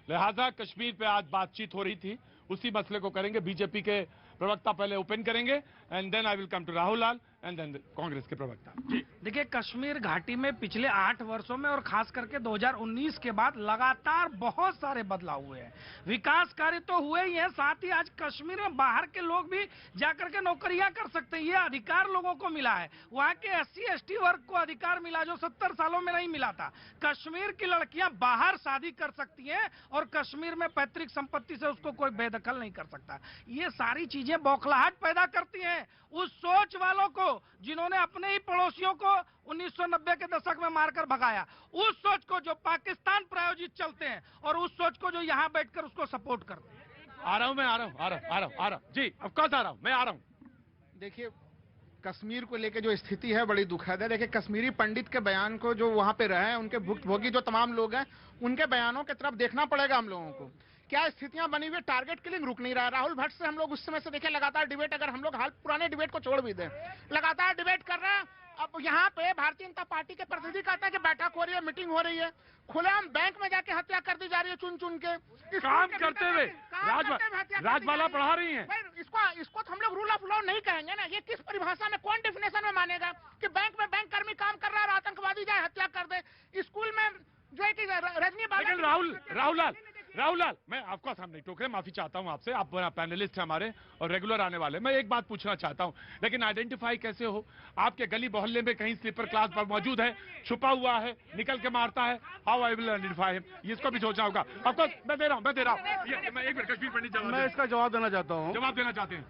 लिहाजा कश्मीर पे आज बातचीत हो रही थी, उसी मसले को करेंगे। बीजेपी के प्रवक्ता पहले ओपन करेंगे and then I will come to Rahul Lal and then Congress के प्रवक्ता। जी देखिए, कश्मीर घाटी में पिछले 8 वर्षों में और खास करके 2019 के बाद लगातार बहुत सारे बदलाव हुए हैं। विकास कार्य तो हुए ही हैं, साथ ही आज कश्मीर में बाहर के लोग भी जाकर के नौकरियां कर सकते हैं। ये अधिकार लोगों को मिला है। वहाँ के SC/ST वर्ग को अधिकार मिला जो 70 सालों में नहीं मिला था। कश्मीर की लड़कियां बाहर शादी कर सकती हैं और कश्मीर में पैतृक संपत्ति से उसको कोई बेदखल नहीं कर सकता। ये सारी चीजें बौखलाहट पैदा करती हैं उस सोच वालों को जिन्होंने अपने ही पड़ोसियों को 1990 के दशक में मारकर भगाया, उस सोच को जो पाकिस्तान प्रायोजित चलते हैं और उस सोच को जो यहाँ बैठकर उसको सपोर्ट करते हैं। आ रहा हूं जी, ऑफ कोर्स आ रहा हूं। देखिए, कश्मीर को लेके जो स्थिति है बड़ी दुखद है। देखिए, कश्मीरी पंडित के बयान को जो वहां पे रहे हैं, उनके भुक्तभोगी जो तमाम लोग हैं, उनके बयानों की तरफ देखना पड़ेगा हम लोगों को। क्या स्थितियां बनी हुई, टारगेट किलिंग रुक नहीं रहा। राहुल भट्ट से हम लोग उस समय से देखे लगातार डिबेट, अगर हम लोग हाल पुराने डिबेट को छोड़ भी दें, लगातार डिबेट कर रहे हैं। अब यहाँ पे भारतीय जनता पार्टी के प्रतिनिधि कहते हैं कि बैठक हो रही है, मीटिंग हो रही है, खुलेआम बैंक में जाके हत्या कर दी जा रही है चुन चुन के, काम करते हुए राजमाला पढ़ा रही है। इसको तो हम लोग रूल ऑफ लॉ नहीं कहेंगे ना। ये किस परिभाषा में, कौन डेफिनेशन में मानेगा कि बैंक में बैंक कर्मी काम कर रहा है और आतंकवादी जाए हत्या कर दे? स्कूल में जो है कि रजनी बाबा, राहुल लाल, मैं आपको सामने टोक रहे, माफी चाहता हूं आपसे, आप पैनलिस्ट हैं हमारे और रेगुलर आने वाले। मैं एक बात पूछना चाहता हूं, लेकिन आइडेंटिफाई कैसे हो? आपके गली मोहल्ले में कहीं स्लीपर क्लास पर मौजूद है, छुपा हुआ है, निकल के मारता है, how I will identify him? इसको भी सोचना होगा। ऑफकोर्स मैं दे रहा हूं। मैं एक मिनट कश्मीर पंडित मैं इसका जवाब देना चाहता हूँ। जवाब देना चाहते हैं?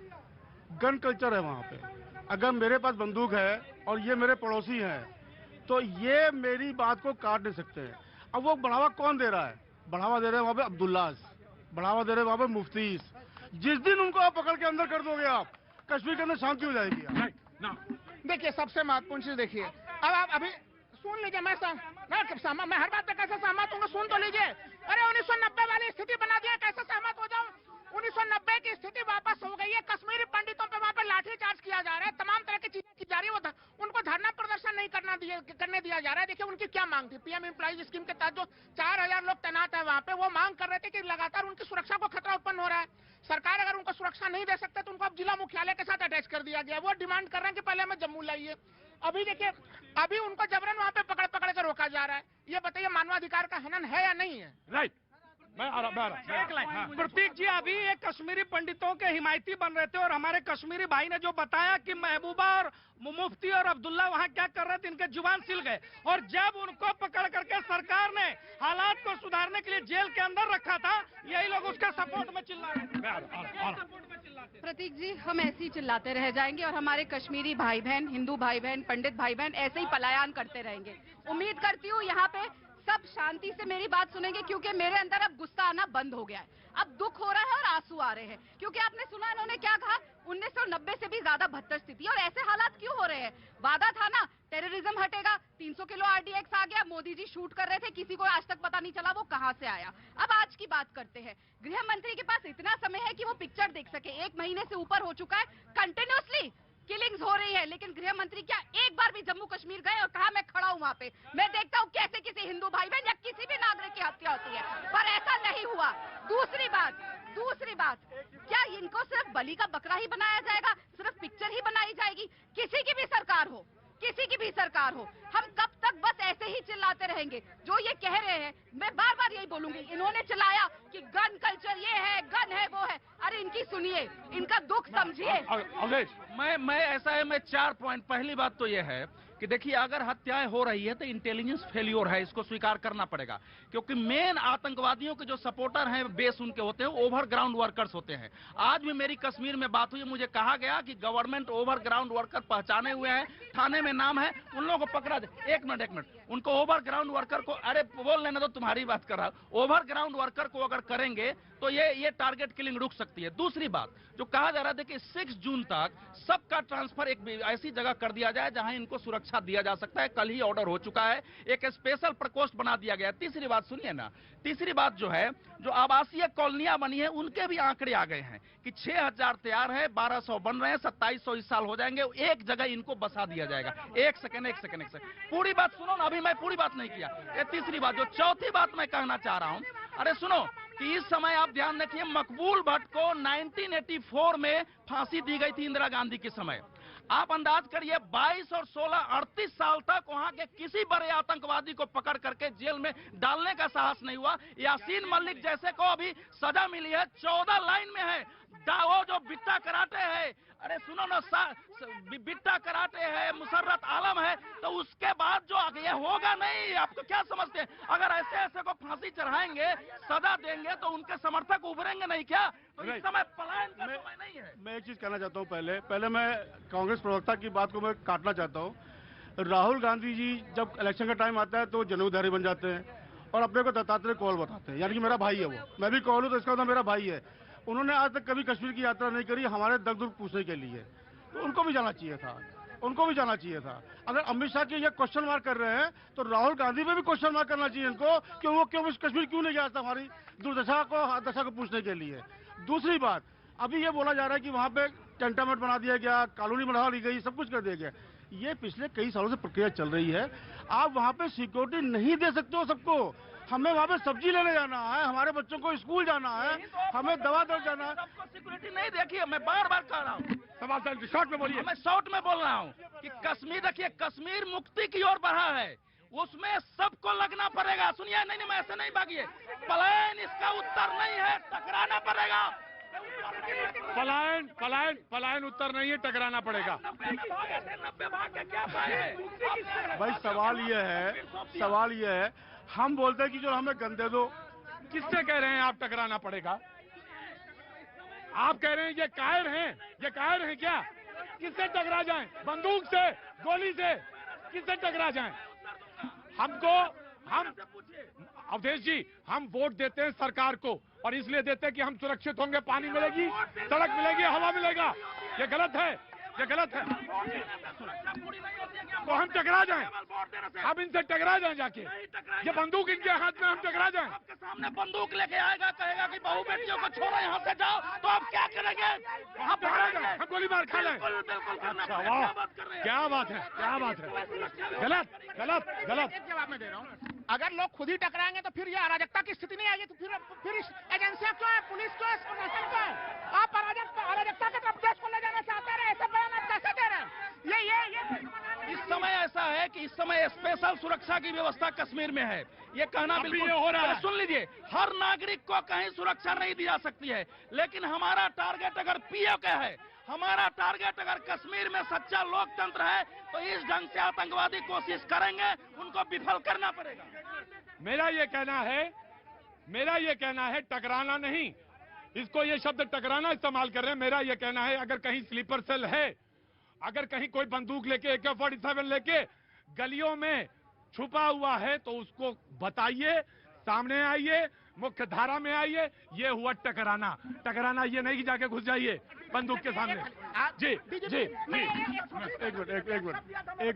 गन कल्चर है वहाँ पे। अगर मेरे पास बंदूक है और ये मेरे पड़ोसी हैं, तो ये मेरी बात को काट नहीं सकते हैं। अब वो बढ़ावा कौन दे रहा है? बढ़ावा दे रहे हैं वहाँ पे अब्दुल्लाज, बढ़ावा दे रहे हैं वहाँ पे मुफ्तीज। जिस दिन उनको आप पकड़ के अंदर कर दोगे, आप कश्मीर के अंदर शांति हो जाएगी। देखिए, सबसे महत्वपूर्ण चीज देखिए, अब आप अभी सुन लीजिए। मैं हर बात पे कैसे सहमत हूँ, सुन तो लीजिए। अरे 1990 वाली स्थिति बना दिया, कैसे सहमत हो जाऊँ? 1990 की स्थिति वापस हो गई है। कश्मीरी पंडितों पे वहाँ पे लाठीचार्ज किया जा रहा है, तमाम तरह की चीजें की जा रही है। उनको धरना प्रदर्शन नहीं करने दिया जा रहा है। देखिए उनकी क्या मांग थी, पीएम एम्प्लॉइज स्कीम के तहत जो 4000 लोग तैनात है वहाँ पे, वो मांग कर रहे थे कि लगातार उनकी सुरक्षा को खतरा उत्पन्न हो रहा है। सरकार अगर उनको सुरक्षा नहीं दे सकते तो उनको अब जिला मुख्यालय के साथ अटैच कर दिया गया। वो डिमांड कर रहे हैं कि पहले हमें जम्मू लाइए। अभी देखिए, अभी उनको जबरन वहाँ पे पकड़ कर रोका जा रहा है। ये बताइए मानवाधिकार का हनन है या नहीं है? राइट, मैं आ रहा। प्रतीक जी, अभी ये कश्मीरी पंडितों के हिमायती बन रहे थे और हमारे कश्मीरी भाई ने जो बताया कि महबूबा और मुफ्ती और अब्दुल्ला वहाँ क्या कर रहे थे, इनके जुबान सिल गए। और जब उनको पकड़ करके सरकार ने हालात को सुधारने के लिए जेल के अंदर रखा था, यही लोग उसके सपोर्ट में चिल्ला रहे। प्रतीक जी, हम ऐसे ही चिल्लाते रह जाएंगे और हमारे कश्मीरी भाई बहन, हिंदू भाई बहन, पंडित भाई बहन ऐसे ही पलायन करते रहेंगे। उम्मीद करती हूँ यहाँ पे सब शांति से मेरी बात सुनेंगे, क्योंकि मेरे अंदर अब गुस्सा आना बंद हो गया है। अब दुख हो रहा है और आंसू आ रहे हैं, क्योंकि आपने सुना इन्होंने क्या कहा, 1990 से भी ज्यादा बदतर स्थिति। और ऐसे हालात क्यों हो रहे हैं? वादा था ना, टेररिज्म हटेगा, 300 किलो RDX आ गया, मोदी जी शूट कर रहे थे, किसी को आज तक पता नहीं चला वो कहां से आया। अब आज की बात करते हैं। गृह मंत्री के पास इतना समय है कि वो पिक्चर देख सके। 1 महीने से ऊपर हो चुका है, कंटिन्यूअसली किलिंग्स हो रही है, लेकिन गृह मंत्री क्या एक बार भी जम्मू कश्मीर गए और कहा मैं खड़ा हूं वहां पे, मैं देखता हूं कैसे किसी हिंदू भाई बहन या किसी भी नागरिक की हत्या होती है, पर ऐसा नहीं हुआ। दूसरी बात, क्या इनको सिर्फ बलि का बकरा ही बनाया जाएगा, सिर्फ पिक्चर ही बनाई जाएगी? किसी की भी सरकार हो, हम कब तक बस ऐसे ही चिल्लाते रहेंगे? जो ये कह रहे हैं, मैं बार बार यही बोलूंगी, इन्होंने चिल्लाया कि गन कल्चर ये है, गन है वो है। अरे इनकी सुनिए, इनका दुख समझिए। मैं ऐसा है, मैं 4 पॉइंट। पहली बात तो ये है कि देखिए, अगर हत्याएं हो रही है तो इंटेलिजेंस फेल्योर है, इसको स्वीकार करना पड़ेगा। क्योंकि मेन आतंकवादियों के जो सपोर्टर हैं, बेस उनके होते हैं, ओवरग्राउंड वर्कर्स होते हैं। आज भी मेरी कश्मीर में बात हुई, मुझे कहा गया कि गवर्नमेंट ओवरग्राउंड वर्कर पहचाने हुए हैं, थाने में नाम है, उन लोगों को पकड़ा दे। एक मिनट, उनको ओवरग्राउंड वर्कर को, अरे बोल लेना तो तुम्हारी बात कर रहा हूं। ओवरग्राउंड वर्कर को अगर करेंगे तो ये टारगेट किलिंग रुक सकती है। दूसरी बात जो कहा जा रहा है कि 6 जून तक सबका ट्रांसफर एक ऐसी जगह कर दिया जाए जहां इनको सुरक्षा दिया जा सकता है। कल ही ऑर्डर हो चुका है, एक स्पेशल प्रकोष्ठ बना दिया गया है। तीसरी बात सुनिए ना, तीसरी बात जो है, जो आवासीय कॉलोनियां बनी है उनके भी आंकड़े आ गए हैं कि 6000 तैयार है, 1200 बन रहे हैं, 2700 इस साल हो जाएंगे। एक जगह इनको बसा दिया जाएगा। एक सेकंड, पूरी बात सुनो ना, अभी मैं पूरी बात नहीं किया। ये तीसरी बात। जो चौथी बात मैं कहना चाह रहा हूं, अरे सुनो कि इस समय आप ध्यान रखिए, मकबूल भट्ट को 1984 में फांसी दी गई थी इंदिरा गांधी के समय। आप अंदाज करिए 22 और 16 38 साल तक वहां के किसी बड़े आतंकवादी को पकड़ करके जेल में डालने का साहस नहीं हुआ। यासीन मलिक जैसे को अभी सजा मिली है, 14 लाइन में है। वो जो बिट्टा कराटे है, अरे सुनो ना, बिट्टा कराटे है, मुसर्रत आलम है, तो उसके बाद जो ये होगा नहीं। आपको क्या समझते हैं? अगर ऐसे को फांसी चढ़ाएंगे, सजा देंगे, तो उनके समर्थक उभरेंगे नहीं क्या? तो इस समय पलायन का समय नहीं है। मैं एक चीज कहना चाहता हूँ। पहले मैं कांग्रेस प्रवक्ता की बात को मैं काटना चाहता हूँ। राहुल गांधी जी जब इलेक्शन का टाइम आता है तो जनउधारी बन जाते हैं और अपने को दत्तात्रेय कौल बताते हैं, यानी कि मेरा भाई है वो। मैं भी कौल हूँ तो इसका मतलब मेरा भाई है। उन्होंने आज तक कभी कश्मीर की यात्रा नहीं करी हमारे दर्द दुख पूछने के लिए, तो उनको भी जाना चाहिए था। अगर अमित शाह की ये क्वेश्चन मार्क कर रहे हैं तो राहुल गांधी पे भी क्वेश्चन मार्क करना चाहिए इनको कि वो क्यों कश्मीर क्यों नहीं गया था हमारी दुर्दशा को पूछने के लिए। दूसरी बात, अभी ये बोला जा रहा है कि वहां पे कैंटोनमेंट बना दिया गया, कॉलोनी बना ली गई, सब कुछ कर दिया गया। ये पिछले कई सालों से प्रक्रिया चल रही है। आप वहां पे सिक्योरिटी नहीं दे सकते हो सबको। हमें वहाँ पे सब्जी लेने जाना है, हमारे बच्चों को स्कूल जाना है, हमें दवा दर जाना है। सबको सिक्योरिटी नहीं देखिए, मैं बार बार कह रहा हूँ। शॉर्ट में बोलिए। मैं शॉर्ट में बोल रहा हूँ कि कश्मीर, देखिए कश्मीर मुक्ति की ओर बढ़ा है, उसमें सबको लगना पड़ेगा। सुनिए, नहीं मैं ऐसे नहीं भागिए। पलायन इसका उत्तर नहीं है, टकराना पड़ेगा। पलायन उत्तर नहीं है, टकराना पड़ेगा। 90 भाग के क्या पाए? भाई सवाल ये है, हम बोलते हैं कि जो हमें गन दे दो। किससे कह रहे हैं आप टकराना पड़ेगा? आप कह रहे हैं ये कायर हैं क्या? किससे टकरा जाएं? बंदूक से, गोली से, किससे टकरा जाएं? हम अवधेश जी, हम वोट देते हैं सरकार को, और इसलिए देते हैं कि हम सुरक्षित होंगे, पानी मिलेगी, सड़क मिलेगी, हवा मिलेगा। ये गलत है। तो हम टकरा जाएं, अब इनसे टकरा जाएं जाके, ये बंदूक इनके हाथ में, हम टकरा जाएं। आपके सामने बंदूक लेके आएगा, कहेगा कि बहू बेटियों को छोड़ो यहाँ से जाओ, तो आप क्या करेंगे? वहाँ टकरा जाएं, हम गोली मार खा लें। अच्छा, वाह, क्या बात है, क्या बात है। गलत गलत गलत। जवाब में दे रहा हूँ, अगर लोग खुद ही टकराएंगे तो फिर ये अराजकता की स्थिति नहीं आएगी। तो फिर एजेंसियां क्यों है, पुलिस क्यों है, प्रशासन क्यों है? आप अराजकता की तरफ देश को ले जाना चाहते हैं, ऐसे बयान आप कैसे दे रहे हैं? ये इस समय ऐसा है कि इस समय स्पेशल सुरक्षा की व्यवस्था कश्मीर में है। ये कहना बिल्कुल हो रहा है। सुन लीजिए, हर नागरिक को कहीं सुरक्षा नहीं दी जा सकती है, लेकिन हमारा टारगेट अगर पीओ का है, हमारा टारगेट अगर कश्मीर में सच्चा लोकतंत्र है, तो इस ढंग से आतंकवादी कोशिश करेंगे, उनको विफल करना पड़ेगा। मेरा ये कहना है टकराना नहीं, इसको ये शब्द टकराना इस्तेमाल कर रहे हैं। मेरा ये कहना है अगर कहीं स्लीपर सेल है, अगर कहीं कोई बंदूक लेके AK-47 लेके गलियों में छुपा हुआ है, तो उसको बताइए, सामने आइए, मुख्य धारा में आइए। ये हुआ टकराना। टकराना ये नहीं कि जाके घुस जाइए बंदूक के सामने। जी जी जी, एक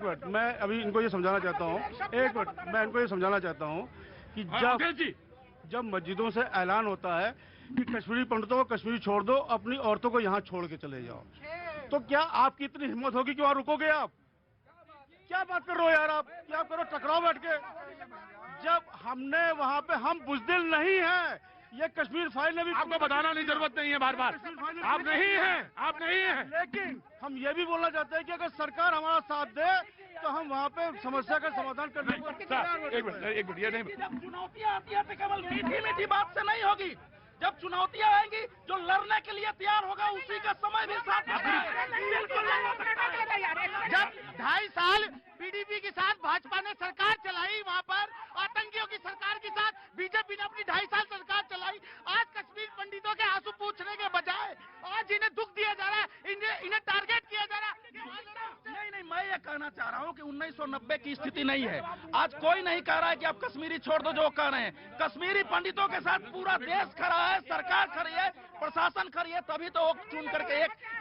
मिनट, मैं अभी इनको ये समझाना चाहता हूँ, कि जब मस्जिदों से ऐलान होता है कि कश्मीरी पंडितों को कश्मीरी छोड़ दो, अपनी औरतों को यहाँ छोड़ के चले जाओ, तो क्या आपकी इतनी हिम्मत होगी कि वहाँ रुकोगे आप? क्या बात कर रहे हो यार आप? क्या करो, टकराओ बैठ के। जब हमने वहाँ पे, हम बुज़दिल नहीं हैं, ये कश्मीर फाइल ने भी आपको बताना नहीं, जरूरत नहीं है बार बार, आप नहीं हैं। लेकिन हम ये भी बोलना चाहते हैं कि अगर सरकार हमारा साथ दे तो हम वहाँ पे समस्या का समाधान करने को एक मिनट, ये नहीं। जब चुनौतियाँ आती है तो केवल मीठी बात से नहीं होगी। जब चुनौतियाँ आएंगी, जो लड़ने के लिए तैयार होगा, उसी का समय भी साथ बिल्कुल नहीं हो सकता। जब 2.5 साल पीडीपी के साथ भाजपा ने सरकार चलाई, वहाँ पर आतंकियों की सरकार के साथ बीजेपी ने अपनी 2.5 साल सरकार चलाई। आज कश्मीर पंडितों के आंसू पूछने के बजाय आज इन्हें दुख दिया जा रहा है, इन्हें टारगेट किया जा रहा है। नहीं, मैं ये कहना चाह रहा हूँ कि 1990 की स्थिति नहीं है। आज कोई नहीं कह रहा है कि आप कश्मीरी छोड़ दो, जो कह रहे हैं। कश्मीरी पंडितों के साथ पूरा देश खड़ा है, सरकार खड़ी है, प्रशासन खड़ी है, तभी तो चुन करके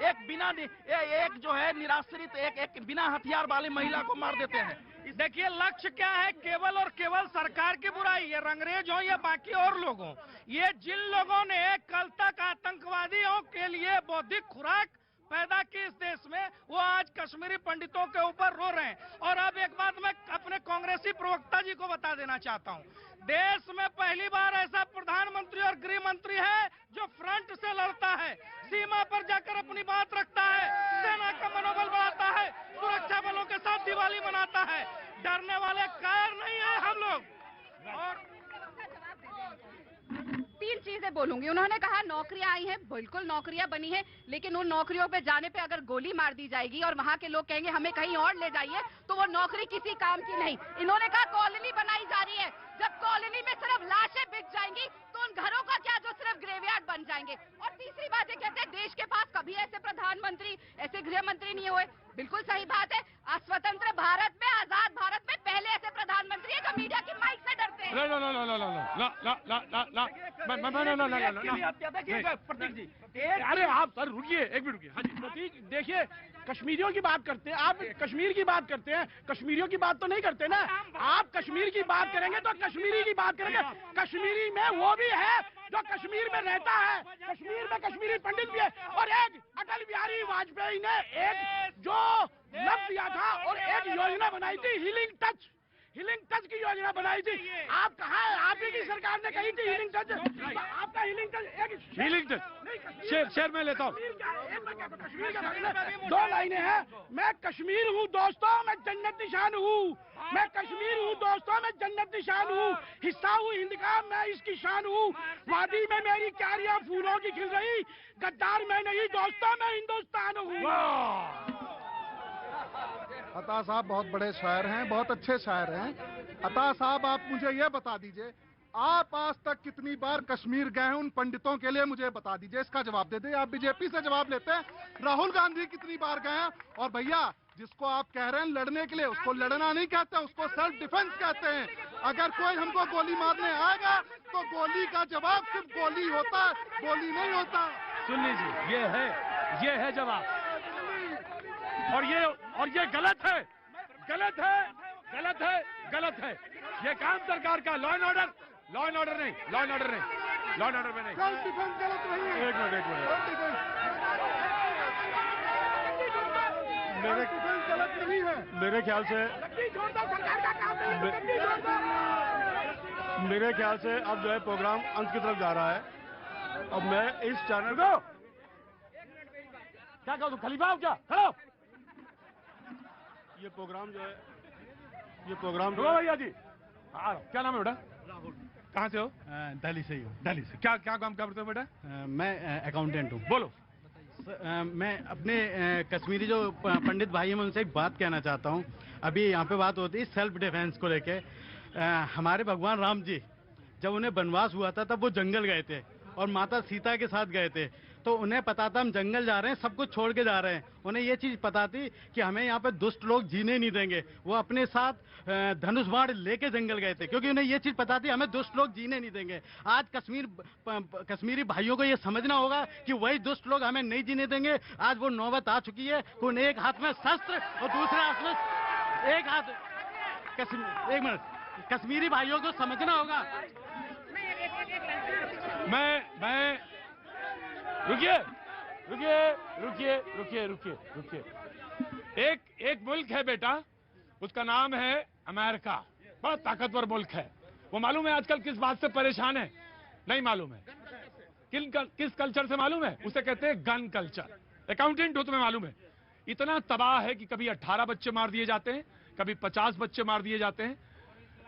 एक बिना एक जो है निराश्रित, एक बिना हथियार वाली महिला को मार देते हैं। देखिए लक्ष्य क्या है, केवल और केवल सरकार की बुराई, ये रंगरेज हो या बाकी और लोगों, ये जिन लोगों ने कल तक आतंकवादियों के लिए बौद्धिक खुराक पैदा की इस देश में, वो आज कश्मीरी पंडितों के ऊपर रो रहे हैं। और अब एक बात मैं अपने कांग्रेसी प्रवक्ता जी को बता देना चाहता हूँ, देश में पहली बार ऐसा प्रधानमंत्री और गृह मंत्री है जो फ्रंट से लड़ता है, सीमा पर जाकर अपनी बात रखता है, सेना का मनोबल बढ़ाता है, सुरक्षा बलों के साथ दिवाली मनाता है। डरने वाले कायर नहीं है हम लोग। और 3 चीजें बोलूंगी। उन्होंने कहा नौकरियां आई हैं, बिल्कुल नौकरियां बनी है, लेकिन उन नौकरियों पे जाने पे अगर गोली मार दी जाएगी और वहां के लोग कहेंगे हमें कहीं और ले जाइए, तो वो नौकरी किसी काम की नहीं। इन्होंने कहा कॉलोनी बनाई जा रही है, जब कॉलोनी में सिर्फ लाशें बिक जाएंगी तो उन घरों का क्या जो सिर्फ ग्रेवयार्ड बन जाएंगे। और तीसरी बात ये कहते हैं देश के पास कभी ऐसे प्रधानमंत्री, ऐसे गृह मंत्री नहीं हुए। बिल्कुल सही बात है, स्वतंत्र भारत में, आजाद भारत में पहले ऐसे प्रधानमंत्री है जो मीडिया की माइक से डरते हैं। अरे आप सर रुकिए, एक मिनट रुकिए। हाँ जी प्रतीक, देखिए कश्मीरियों की बात करते हैं, आप कश्मीर की बात करते हैं, कश्मीरियों की बात तो नहीं करते ना। आप कश्मीर की बात करेंगे तो कश्मीरी की बात करेंगे। कश्मीरी में वो भी है जो कश्मीर में रहता है, कश्मीर में कश्मीरी पंडित भी है। और एक अटल बिहारी वाजपेयी ने एक जो लफ्ज दिया था और एक योजना बनाई थी, हीलिंग टच की योजना बनाई थी। आप कहा है, आप ही की सरकार ने कही थी हीलिंग टच, आपका हीलिंग टच शेर में लेता हूँ। कश्मीर का 2 लाइनें हैं, मैं कश्मीर हूँ दोस्तों, मैं जन्नत निशान हूँ। मैं कश्मीर हूँ दोस्तों, मैं जन्नत निशान हूँ। हिस्सा हूँ हिंद का, मैं इसकी शान हूँ। वादी में मेरी क्यारियां फूलों की खिल रही, गद्दार मैं नहीं दोस्तों, मैं हिंदुस्तान हूँ। अता साहब बहुत बड़े शायर हैं, बहुत अच्छे शायर हैं। अता साहब आप मुझे ये बता दीजिए, आप आज तक कितनी बार कश्मीर गए हैं? उन पंडितों के लिए मुझे बता दीजिए, इसका जवाब दे दे। आप बीजेपी से जवाब लेते हैं। राहुल गांधी कितनी बार गए हैं? और भैया जिसको आप कह रहे हैं लड़ने के लिए, उसको लड़ना नहीं कहते, उसको सेल्फ डिफेंस कहते हैं। अगर कोई हमको गोली मारने आएगा तो गोली का जवाब सिर्फ गोली होता है, गोली नहीं होता। सुन लीजिए, ये है जवाब। और ये गलत है, गलत है, गलत है, गलत है। ये काम सरकार का, लॉ एंड ऑर्डर नहीं, लॉ एंड ऑर्डर में नहीं। सेल्फ डिफेंस गलत नहीं है। एक मिनट गलत नहीं है। मेरे ख्याल से अब जो है प्रोग्राम अंत की तरफ जा रहा है। अब मैं इस चैनल को क्या कहूँ, खलीफा हो क्या? खड़ो। ये प्रोग्राम जो है, ये प्रोग्राम भैया जी, क्या नाम है बेटा? राहुल। कहाँ से हो? दिल्ली से ही हूँ। दिल्ली से। क्या क्या काम करते हो बेटा? मैं अकाउंटेंट हूँ। बोलो। मैं अपने कश्मीरी जो पंडित भाई हैं मैं उनसे एक बात कहना चाहता हूँ। अभी यहाँ पे बात होती है सेल्फ डिफेंस को लेके। हमारे भगवान राम जी जब उन्हें वनवास हुआ था तब वो जंगल गए थे और माता सीता के साथ गए थे, तो उन्हें पता था हम जंगल जा रहे हैं, सब कुछ छोड़ के जा रहे हैं। उन्हें ये चीज पता थी कि हमें यहाँ पे दुष्ट लोग जीने नहीं देंगे। वो अपने साथ धनुष बाण लेके जंगल गए थे क्योंकि उन्हें ये चीज पता थी हमें दुष्ट लोग जीने नहीं देंगे। आज कश्मीरी भाइयों को ये समझना होगा कि वही दुष्ट लोग हमें नहीं जीने देंगे। आज वो नौबत आ चुकी है कि उन्हें एक हाथ में शस्त्र और दूसरे हाथ में एक मिनट कश्मीरी भाइयों को समझना होगा। मैं रुकिए। एक मुल्क है बेटा, उसका नाम है अमेरिका। बड़ा ताकतवर मुल्क है। वो मालूम है आजकल किस बात से परेशान है? नहीं मालूम है। किस कल्चर से मालूम है? उसे कहते हैं गन कल्चर। अकाउंटेंट हो तुम्हें मालूम है? इतना तबाह है कि कभी 18 बच्चे मार दिए जाते हैं, कभी 50 बच्चे मार दिए जाते हैं।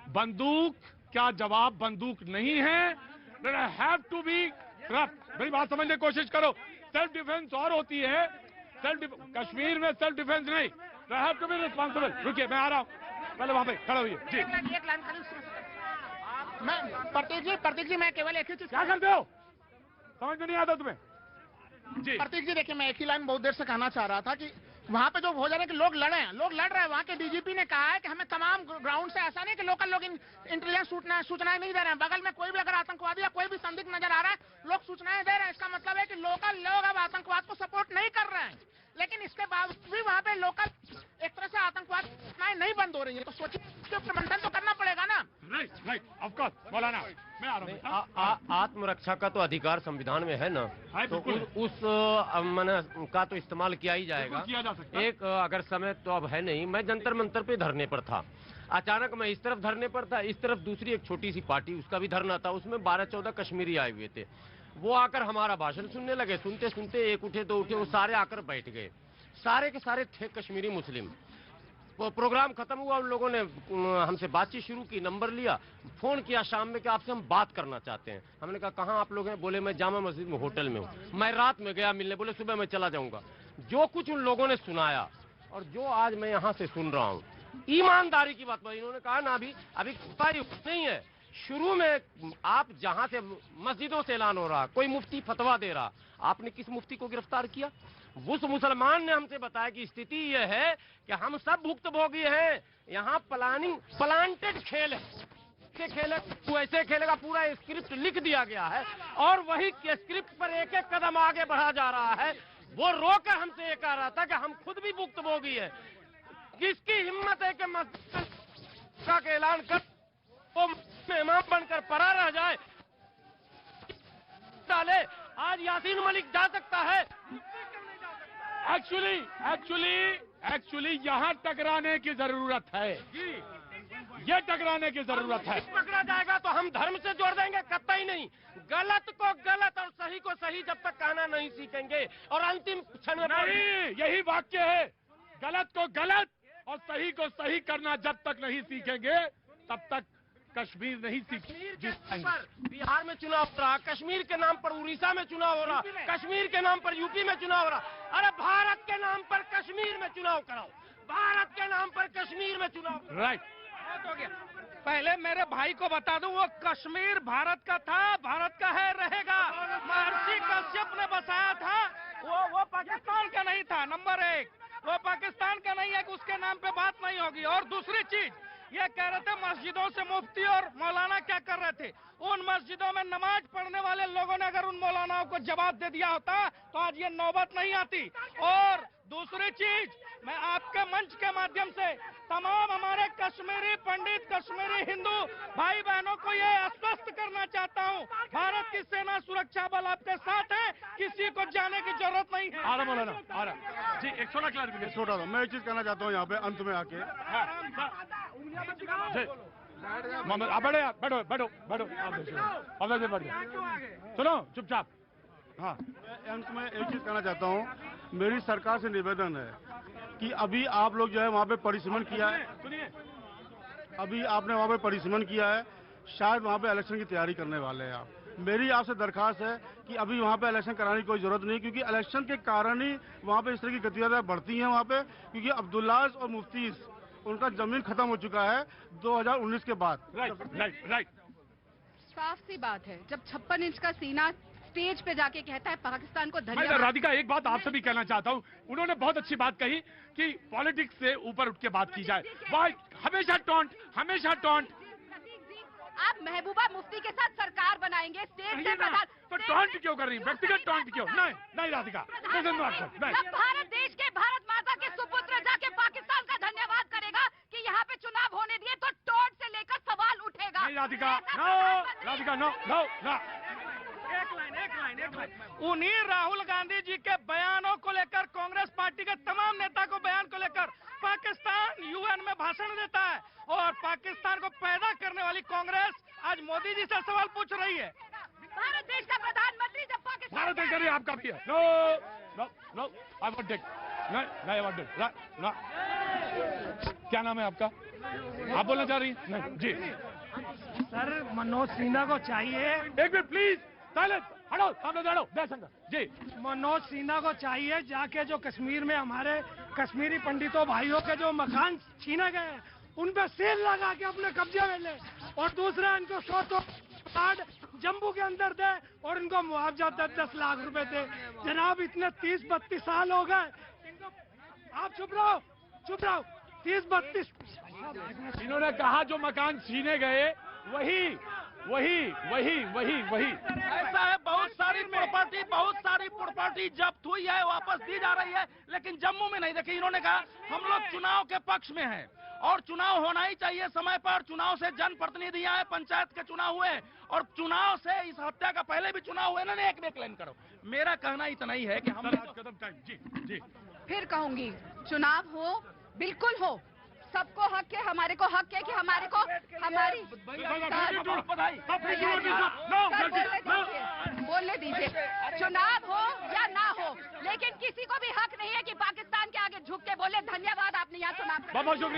बंदूक क्या जवाब बंदूक नहीं है। Have to be corrupt. मेरी बात समझने की कोशिश करो। सेल्फ डिफेंस और होती है, कश्मीर में सेल्फ डिफेंस नहीं। Have to be responsible. रुकिए, मैं आ रहा हूँ, पहले वहां पे खड़ा हुई जी। मैं प्रतीक जी मैं केवल एक ही चीज क्या करते हो, समझ में नहीं आता तुम्हें? जी प्रतीक जी देखिए, मैं एक ही लाइन बहुत देर से कहना चाह रहा था कि वहाँ पे जो हो जा रहा है कि लोग लड़ रहे हैं। वहाँ के डीजीपी ने कहा है कि हमें तमाम ग्राउंड से, ऐसा नहीं कि लोकल लोग इंटेलिजेंस सूचनाएं नहीं दे रहे हैं। बगल में कोई भी अगर आतंकवादी या कोई भी संदिग्ध नजर आ रहा है, लोग सूचनाएं दे रहे हैं। इसका मतलब है कि लोकल लोग अब आतंकवाद को सपोर्ट नहीं कर रहे हैं। लेकिन इसके बावजूद भी वहाँ पे लोकल एक तरह से आतंकवाद सूचनाएं नहीं बंद हो रही है। तो सोचिए, इसके ऊपर मंथन तो करना पड़ेगा ना। राइट ऑफ कोर्स मौलाना, मैं आ रहा हूँ। आत्मरक्षा का तो अधिकार संविधान में है ना, तो उस का तो इस्तेमाल किया ही जाएगा। किया जा सकता। एक अगर समय तो अब है नहीं। मैं जंतर मंतर पे धरने पर था, अचानक मैं इस तरफ धरने पर था, इस तरफ दूसरी एक छोटी सी पार्टी उसका भी धरना था। उसमें 12-14 कश्मीरी आए हुए थे। वो आकर हमारा भाषण सुनने लगे। सुनते सुनते एक उठे दो उठे, वो सारे आकर बैठ गए। सारे के सारे थे कश्मीरी मुस्लिम। प्रोग्राम खत्म हुआ, उन लोगों ने हमसे बातचीत शुरू की, नंबर लिया, फोन किया शाम में कि आपसे हम बात करना चाहते हैं। हमने कहा कहाँ आप लोग हैं? बोले मैं जामा मस्जिद में होटल में हूँ। मैं रात में गया मिलने, बोले सुबह मैं चला जाऊंगा। जो कुछ उन लोगों ने सुनाया और जो आज मैं यहाँ से सुन रहा हूँ, ईमानदारी की बात। इन्होंने कहा ना अभी नहीं है। शुरू में आप जहां से मस्जिदों से ऐलान हो रहा, कोई मुफ्ती फतवा दे रहा, आपने किस मुफ्ती को गिरफ्तार किया? उस मुसलमान ने हमसे बताया कि स्थिति यह है कि हम सब भुक्तभोगी हैं। यहाँ प्लांटेड खेल है। खेल तू ऐसे खेलेगा, पूरा स्क्रिप्ट लिख दिया गया है और वही स्क्रिप्ट पर एक एक कदम आगे बढ़ा जा रहा है। वो रोकर हमसे ये कह रहा था कि हम खुद भी भुक्तभोगी है। किसकी हिम्मत है कि मस्जिद का ऐलान कर वो इमाम बनकर परा रह जाए? डाले आज यासीन मलिक जा सकता है। एक्चुअली यहाँ टकराने की जरूरत है। ये टकराने की जरूरत है। पकड़ा जाएगा तो हम धर्म से जोड़ देंगे, कतई नहीं। गलत को गलत और सही को सही जब तक कहना नहीं सीखेंगे और अंतिम क्षण में नहीं, यही वाक्य है। गलत को गलत और सही को सही करना जब तक नहीं सीखेंगे तब तक कश्मीर नहीं सीखेंगे। बिहार में चुनाव हो रहा, कश्मीर के नाम पर उड़ीसा में चुनाव हो रहा, कश्मीर के नाम पर यूपी में चुनाव हो रहा। अरे भारत के नाम पर कश्मीर में चुनाव कराओ, भारत के नाम पर कश्मीर में चुनाव। राइट हो गया। पहले मेरे भाई को बता दूं, वो कश्मीर भारत का था, भारत का है, रहेगा। महर्षि कश्यप ने बसाया था, वो पाकिस्तान का नहीं था। नंबर 1, वो पाकिस्तान का नहीं है कि उसके नाम पे बात नहीं होगी। और दूसरी चीज, ये कह रहे थे मस्जिदों से मुफ्ती और मौलाना क्या कर रहे थे? उन मस्जिदों में नमाज पढ़ने वाले लोगों ने अगर उन मौलानाओं को जवाब दे दिया होता तो आज ये नौबत नहीं आती। और दूसरी चीज, मैं आपके मंच के माध्यम से तमाम हमारे कश्मीरी पंडित, कश्मीरी हिंदू भाई बहनों को ये आश्वस्त करना चाहता हूँ, भारत की सेना सुरक्षा बल आपके साथ है, किसी को जाने की जरूरत नहीं है। आ रहा मौलाना, आ रहा जी। एक छोटा क्लैरिफिकेशन, छोटा सा मैं एक चीज कहना चाहता हूँ यहाँ पे अंत में आके। मोहम्मद आप बैठो यार, बैठो बैठो बैठो, आप वैसे बैठ जाओ, सुनो चुपचाप। हाँ, अंत में एक चीज कहना चाहता हूँ, मेरी सरकार से निवेदन है कि अभी आप लोग जो है वहाँ पे परिश्रम किया है, अभी आपने वहाँ पे परिश्रम किया है, शायद वहाँ पे इलेक्शन की तैयारी करने वाले हैं आप। मेरी आपसे दरखास्त है कि अभी वहाँ पे इलेक्शन कराने की कोई जरूरत नहीं, क्योंकि इलेक्शन के कारण ही वहाँ पे इस तरह की गतिविधियां बढ़ती हैं वहाँ पे, क्योंकि अब्दुल्लाज और मुफ्तीज उनका जमीन खत्म हो चुका है 2019 के बाद। राइट। साफ सी बात है, जब 56 इंच का सीना स्टेज पे जाके कहता है पाकिस्तान को मैं धन्यवाद। राधिका एक बात आपसे भी कहना चाहता हूँ, उन्होंने बहुत अच्छी बात कही कि पॉलिटिक्स से ऊपर उठ के बात की जाए। भाई हमेशा टॉन्ट। आप महबूबा मुफ्ती के साथ सरकार बनाएंगे, स्टेज पे प्रधान। तो टॉन्ट क्यों कर रही, व्यक्तिगत टॉन्ट क्यों? नहीं राधिका, जब भारत देश के भारत माता के सुपुत्र जाके पाकिस्तान का धन्यवाद करेगा कि यहाँ पे चुनाव होने दिए, तो टॉन्ट से लेकर सवाल उठेगा। नहीं राधिका, नो। एक लाइन। उन्हीं राहुल गांधी जी के बयानों को लेकर कांग्रेस पार्टी के तमाम नेता को बयान को लेकर पाकिस्तान यूएन में भाषण देता है, और पाकिस्तान को पैदा करने वाली कांग्रेस आज मोदी जी से सवाल पूछ रही है। भारत देश का प्रधानमंत्री जब पाकिस्तान, भारत देश का नहीं, आपका भी है। नो, आई वांट टेक, नहीं आई वांट टेक, नो। क्या नाम है आपका? आप बोलना चाह रही हैं? नहीं जी। सर मनोज सिन्हा को चाहिए, एक मिनट प्लीज, साइलेंस, हटो, सामने जाओ, जयशंकर जी। मनोज सिन्हा को चाहिए जाके जो कश्मीर में हमारे कश्मीरी पंडितों भाइयों के जो मकान छीने गए हैं उन पे सील लगा के अपने कब्जे में ले, और दूसरा इनको 100 कार्ड जम्मू के अंदर दे और इनको मुआवजा 10 लाख रुपए दे। जनाब इतने 30-32 साल हो गए इनको, आप चुप रहो 30-32। इन्होंने कहा जो मकान छीने गए वही। ऐसा है, बहुत सारी प्रॉपर्टी जब्त हुई है, वापस दी जा रही है, लेकिन जम्मू में नहीं। देखिए, इन्होंने कहा हम लोग चुनाव के पक्ष में हैं और चुनाव होना ही चाहिए समय पर। चुनाव से जनप्रतिनिधि आए, पंचायत के चुनाव हुए, और चुनाव से इस हत्या का पहले भी चुनाव हुए ना। एक लाइन करो, मेरा कहना इतना ही है कि हम जी। फिर कहूंगी, चुनाव हो, बिल्कुल हो, सबको हक है, हमारे को हक है कि हमारी बोलने दीजिए। चुनाव हो या ना हो, लेकिन किसी को भी हक नहीं है कि पाकिस्तान के आगे झुक के बोले धन्यवाद, आपने यहाँ चुनाव। बहुत शुक्रिया।